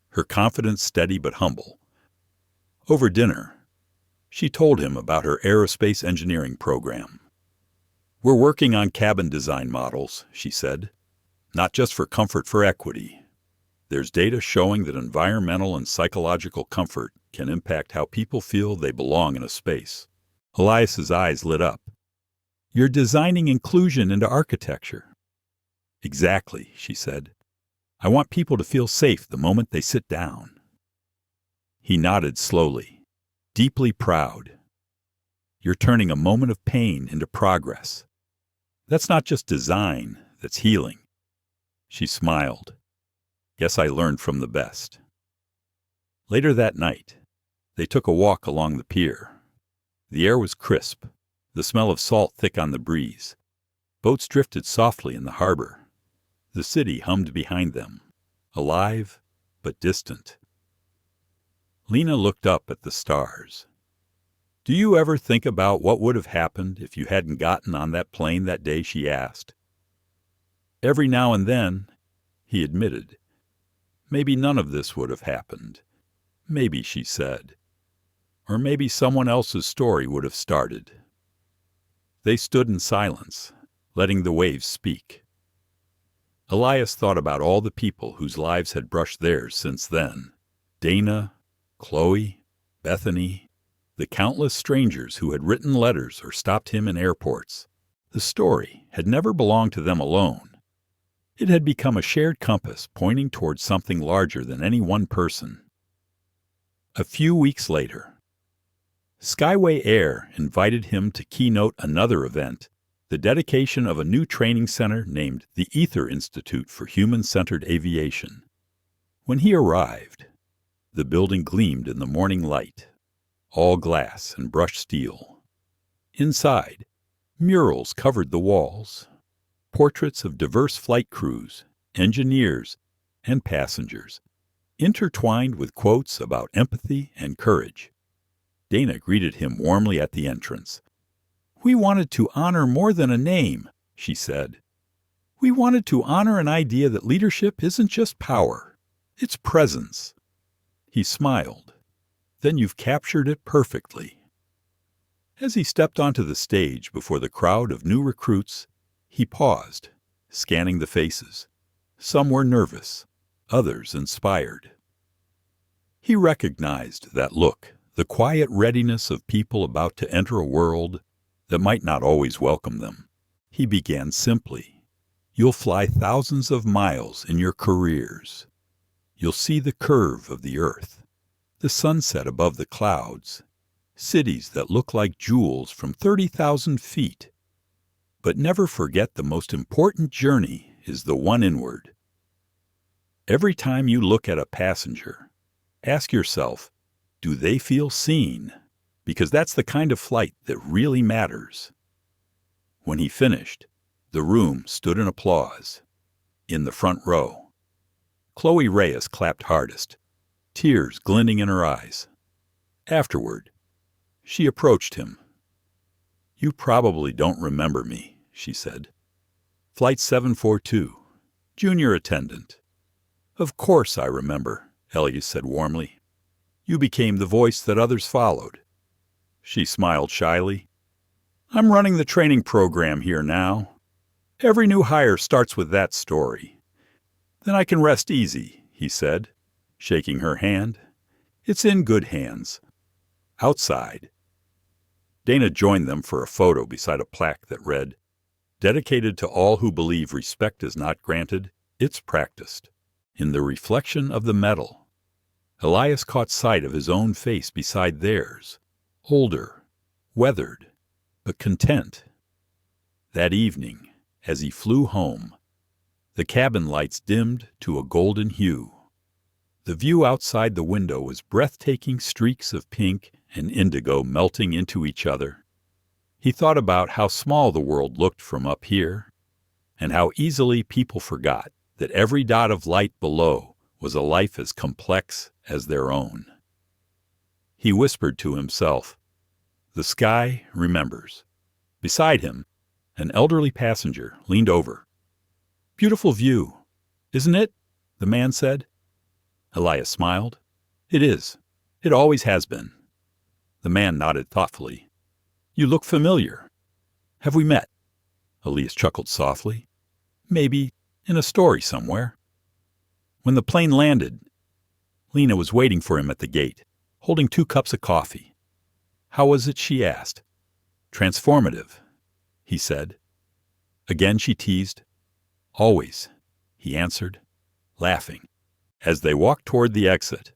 her confidence steady but humble. Over dinner, she told him about her aerospace engineering program. "We're working on cabin design models," she said, "not just for comfort, for equity. There's data showing that environmental and psychological comfort can impact how people feel they belong in a space." Elias's eyes lit up. "You're designing inclusion into architecture." "Exactly," she said. "I want people to feel safe the moment they sit down." He nodded slowly, deeply proud. "You're turning a moment of pain into progress. That's not just design, that's healing." She smiled. "Guess I learned from the best." Later that night, they took a walk along the pier. The air was crisp, the smell of salt thick on the breeze. Boats drifted softly in the harbor. The city hummed behind them, alive but distant. Lena looked up at the stars. "Do you ever think about what would have happened if you hadn't gotten on that plane that day?" she asked. "Every now and then," he admitted. "Maybe none of this would have happened. Maybe," she said. "Or maybe someone else's story would have started." They stood in silence, letting the waves speak. Elias thought about all the people whose lives had brushed theirs since then. Dana, Chloe, Bethany, the countless strangers who had written letters or stopped him in airports. The story had never belonged to them alone. It had become a shared compass pointing towards something larger than any one person. A few weeks later, Skyway Air invited him to keynote another event, the dedication of a new training center named the Ether Institute for Human-Centered Aviation. When he arrived, the building gleamed in the morning light, all glass and brushed steel. Inside, murals covered the walls, portraits of diverse flight crews, engineers, and passengers, intertwined with quotes about empathy and courage. Dana greeted him warmly at the entrance. "We wanted to honor more than a name," she said. We wanted to honor an idea that leadership isn't just power, it's presence. He smiled. Then you've captured it perfectly. As he stepped onto the stage before the crowd of new recruits, he paused, scanning the faces. Some were nervous, others inspired. He recognized that look, the quiet readiness of people about to enter a world that might not always welcome them. He began simply. You'll fly thousands of miles in your careers. You'll see the curve of the earth, the sunset above the clouds, cities that look like jewels from 30,000 feet. But never forget the most important journey is the one inward. Every time you look at a passenger, ask yourself, do they feel seen? Because that's the kind of flight that really matters. When he finished, the room stood in applause. In the front row, Chloe Reyes clapped hardest, tears glinting in her eyes. Afterward, she approached him. "You probably don't remember me," she said. "Flight 742, junior attendant." "Of course I remember," Elias said warmly. "You became the voice that others followed." She smiled shyly. "I'm running the training program here now. Every new hire starts with that story. Then I can rest easy," he said, shaking her hand. "It's in good hands." Outside, Dana joined them for a photo beside a plaque that read, "Dedicated to all who believe respect is not granted, it's practiced." In the reflection of the medal, Elias caught sight of his own face beside theirs, older, weathered, but content. That evening, as he flew home, the cabin lights dimmed to a golden hue. The view outside the window was breathtaking streaks of pink and indigo melting into each other. He thought about how small the world looked from up here, and how easily people forgot that every dot of light below was a life as complex as their own. He whispered to himself, "The sky remembers." Beside him, an elderly passenger leaned over. "Beautiful view, isn't it?" the man said. Elias smiled. "It is. It always has been." The man nodded thoughtfully. "You look familiar. Have we met?" Elias chuckled softly. "Maybe in a story somewhere." When the plane landed, Lena was waiting for him at the gate, holding 2 cups of coffee. "How was it?" she asked. "Transformative," he said. Again she teased. "Always," he answered, laughing. As they walked toward the exit,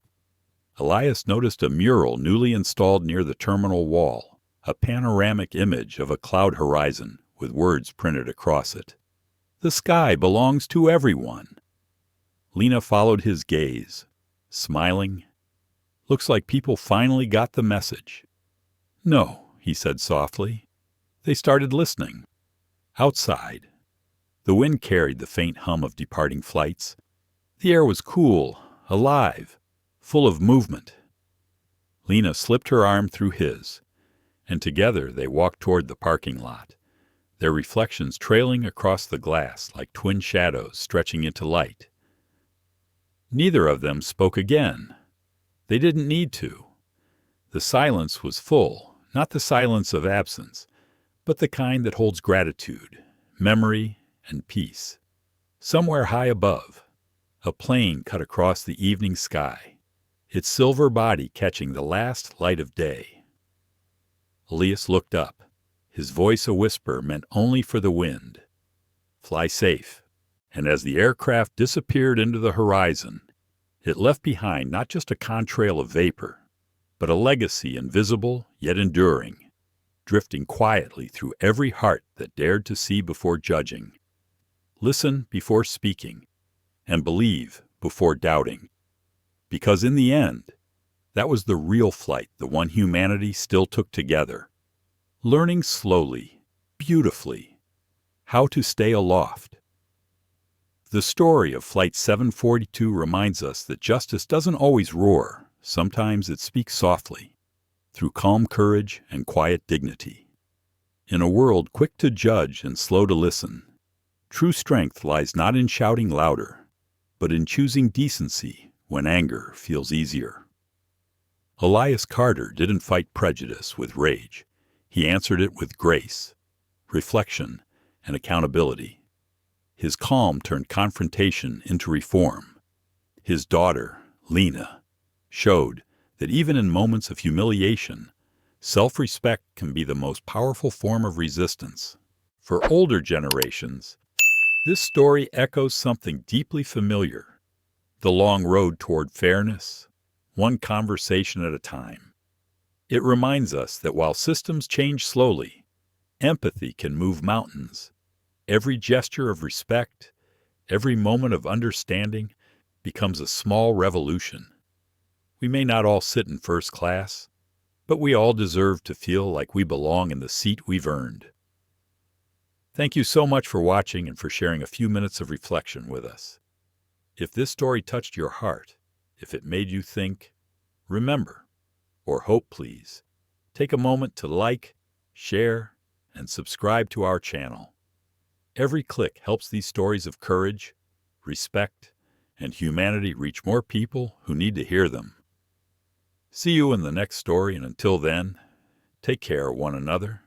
Elias noticed a mural newly installed near the terminal wall, a panoramic image of a cloud horizon with words printed across it. "The sky belongs to everyone." Lena followed his gaze, smiling. "Looks like people finally got the message." "No," he said softly. They started listening. Outside, the wind carried the faint hum of departing flights. The air was cool, alive, full of movement. Lena slipped her arm through his, and together they walked toward the parking lot, their reflections trailing across the glass like twin shadows stretching into light. Neither of them spoke again. They didn't need to. The silence was full, not the silence of absence, but the kind that holds gratitude, memory, and peace. Somewhere high above, a plane cut across the evening sky, its silver body catching the last light of day. Elias looked up, his voice a whisper meant only for the wind. "Fly safe." And as the aircraft disappeared into the horizon, it left behind not just a contrail of vapor, but a legacy invisible yet enduring, drifting quietly through every heart that dared to see before judging, listen before speaking, and believe before doubting. Because in the end, that was the real flight, the one humanity still took together, learning slowly, beautifully, how to stay aloft. The story of Flight 742 reminds us that justice doesn't always roar. Sometimes it speaks softly, through calm courage and quiet dignity. In a world quick to judge and slow to listen, True strength lies not in shouting louder, but in choosing decency when anger feels easier. Lena Carter didn't fight prejudice with rage. He answered it with grace, reflection, and accountability. His calm turned confrontation into reform. His daughter, Lena, showed that even in moments of humiliation, self-respect can be the most powerful form of resistance. For older generations, this story echoes something deeply familiar: the long road toward fairness, one conversation at a time. It reminds us that while systems change slowly, empathy can move mountains. Every gesture of respect, every moment of understanding becomes a small revolution. We may not all sit in first class, but we all deserve to feel like we belong in the seat we've earned. Thank you so much for watching and for sharing a few minutes of reflection with us. If this story touched your heart, if it made you think, remember, or hope, please, take a moment to like, share, and subscribe to our channel. Every click helps these stories of courage, respect, and humanity reach more people who need to hear them. See you in the next story, and until then, take care of one another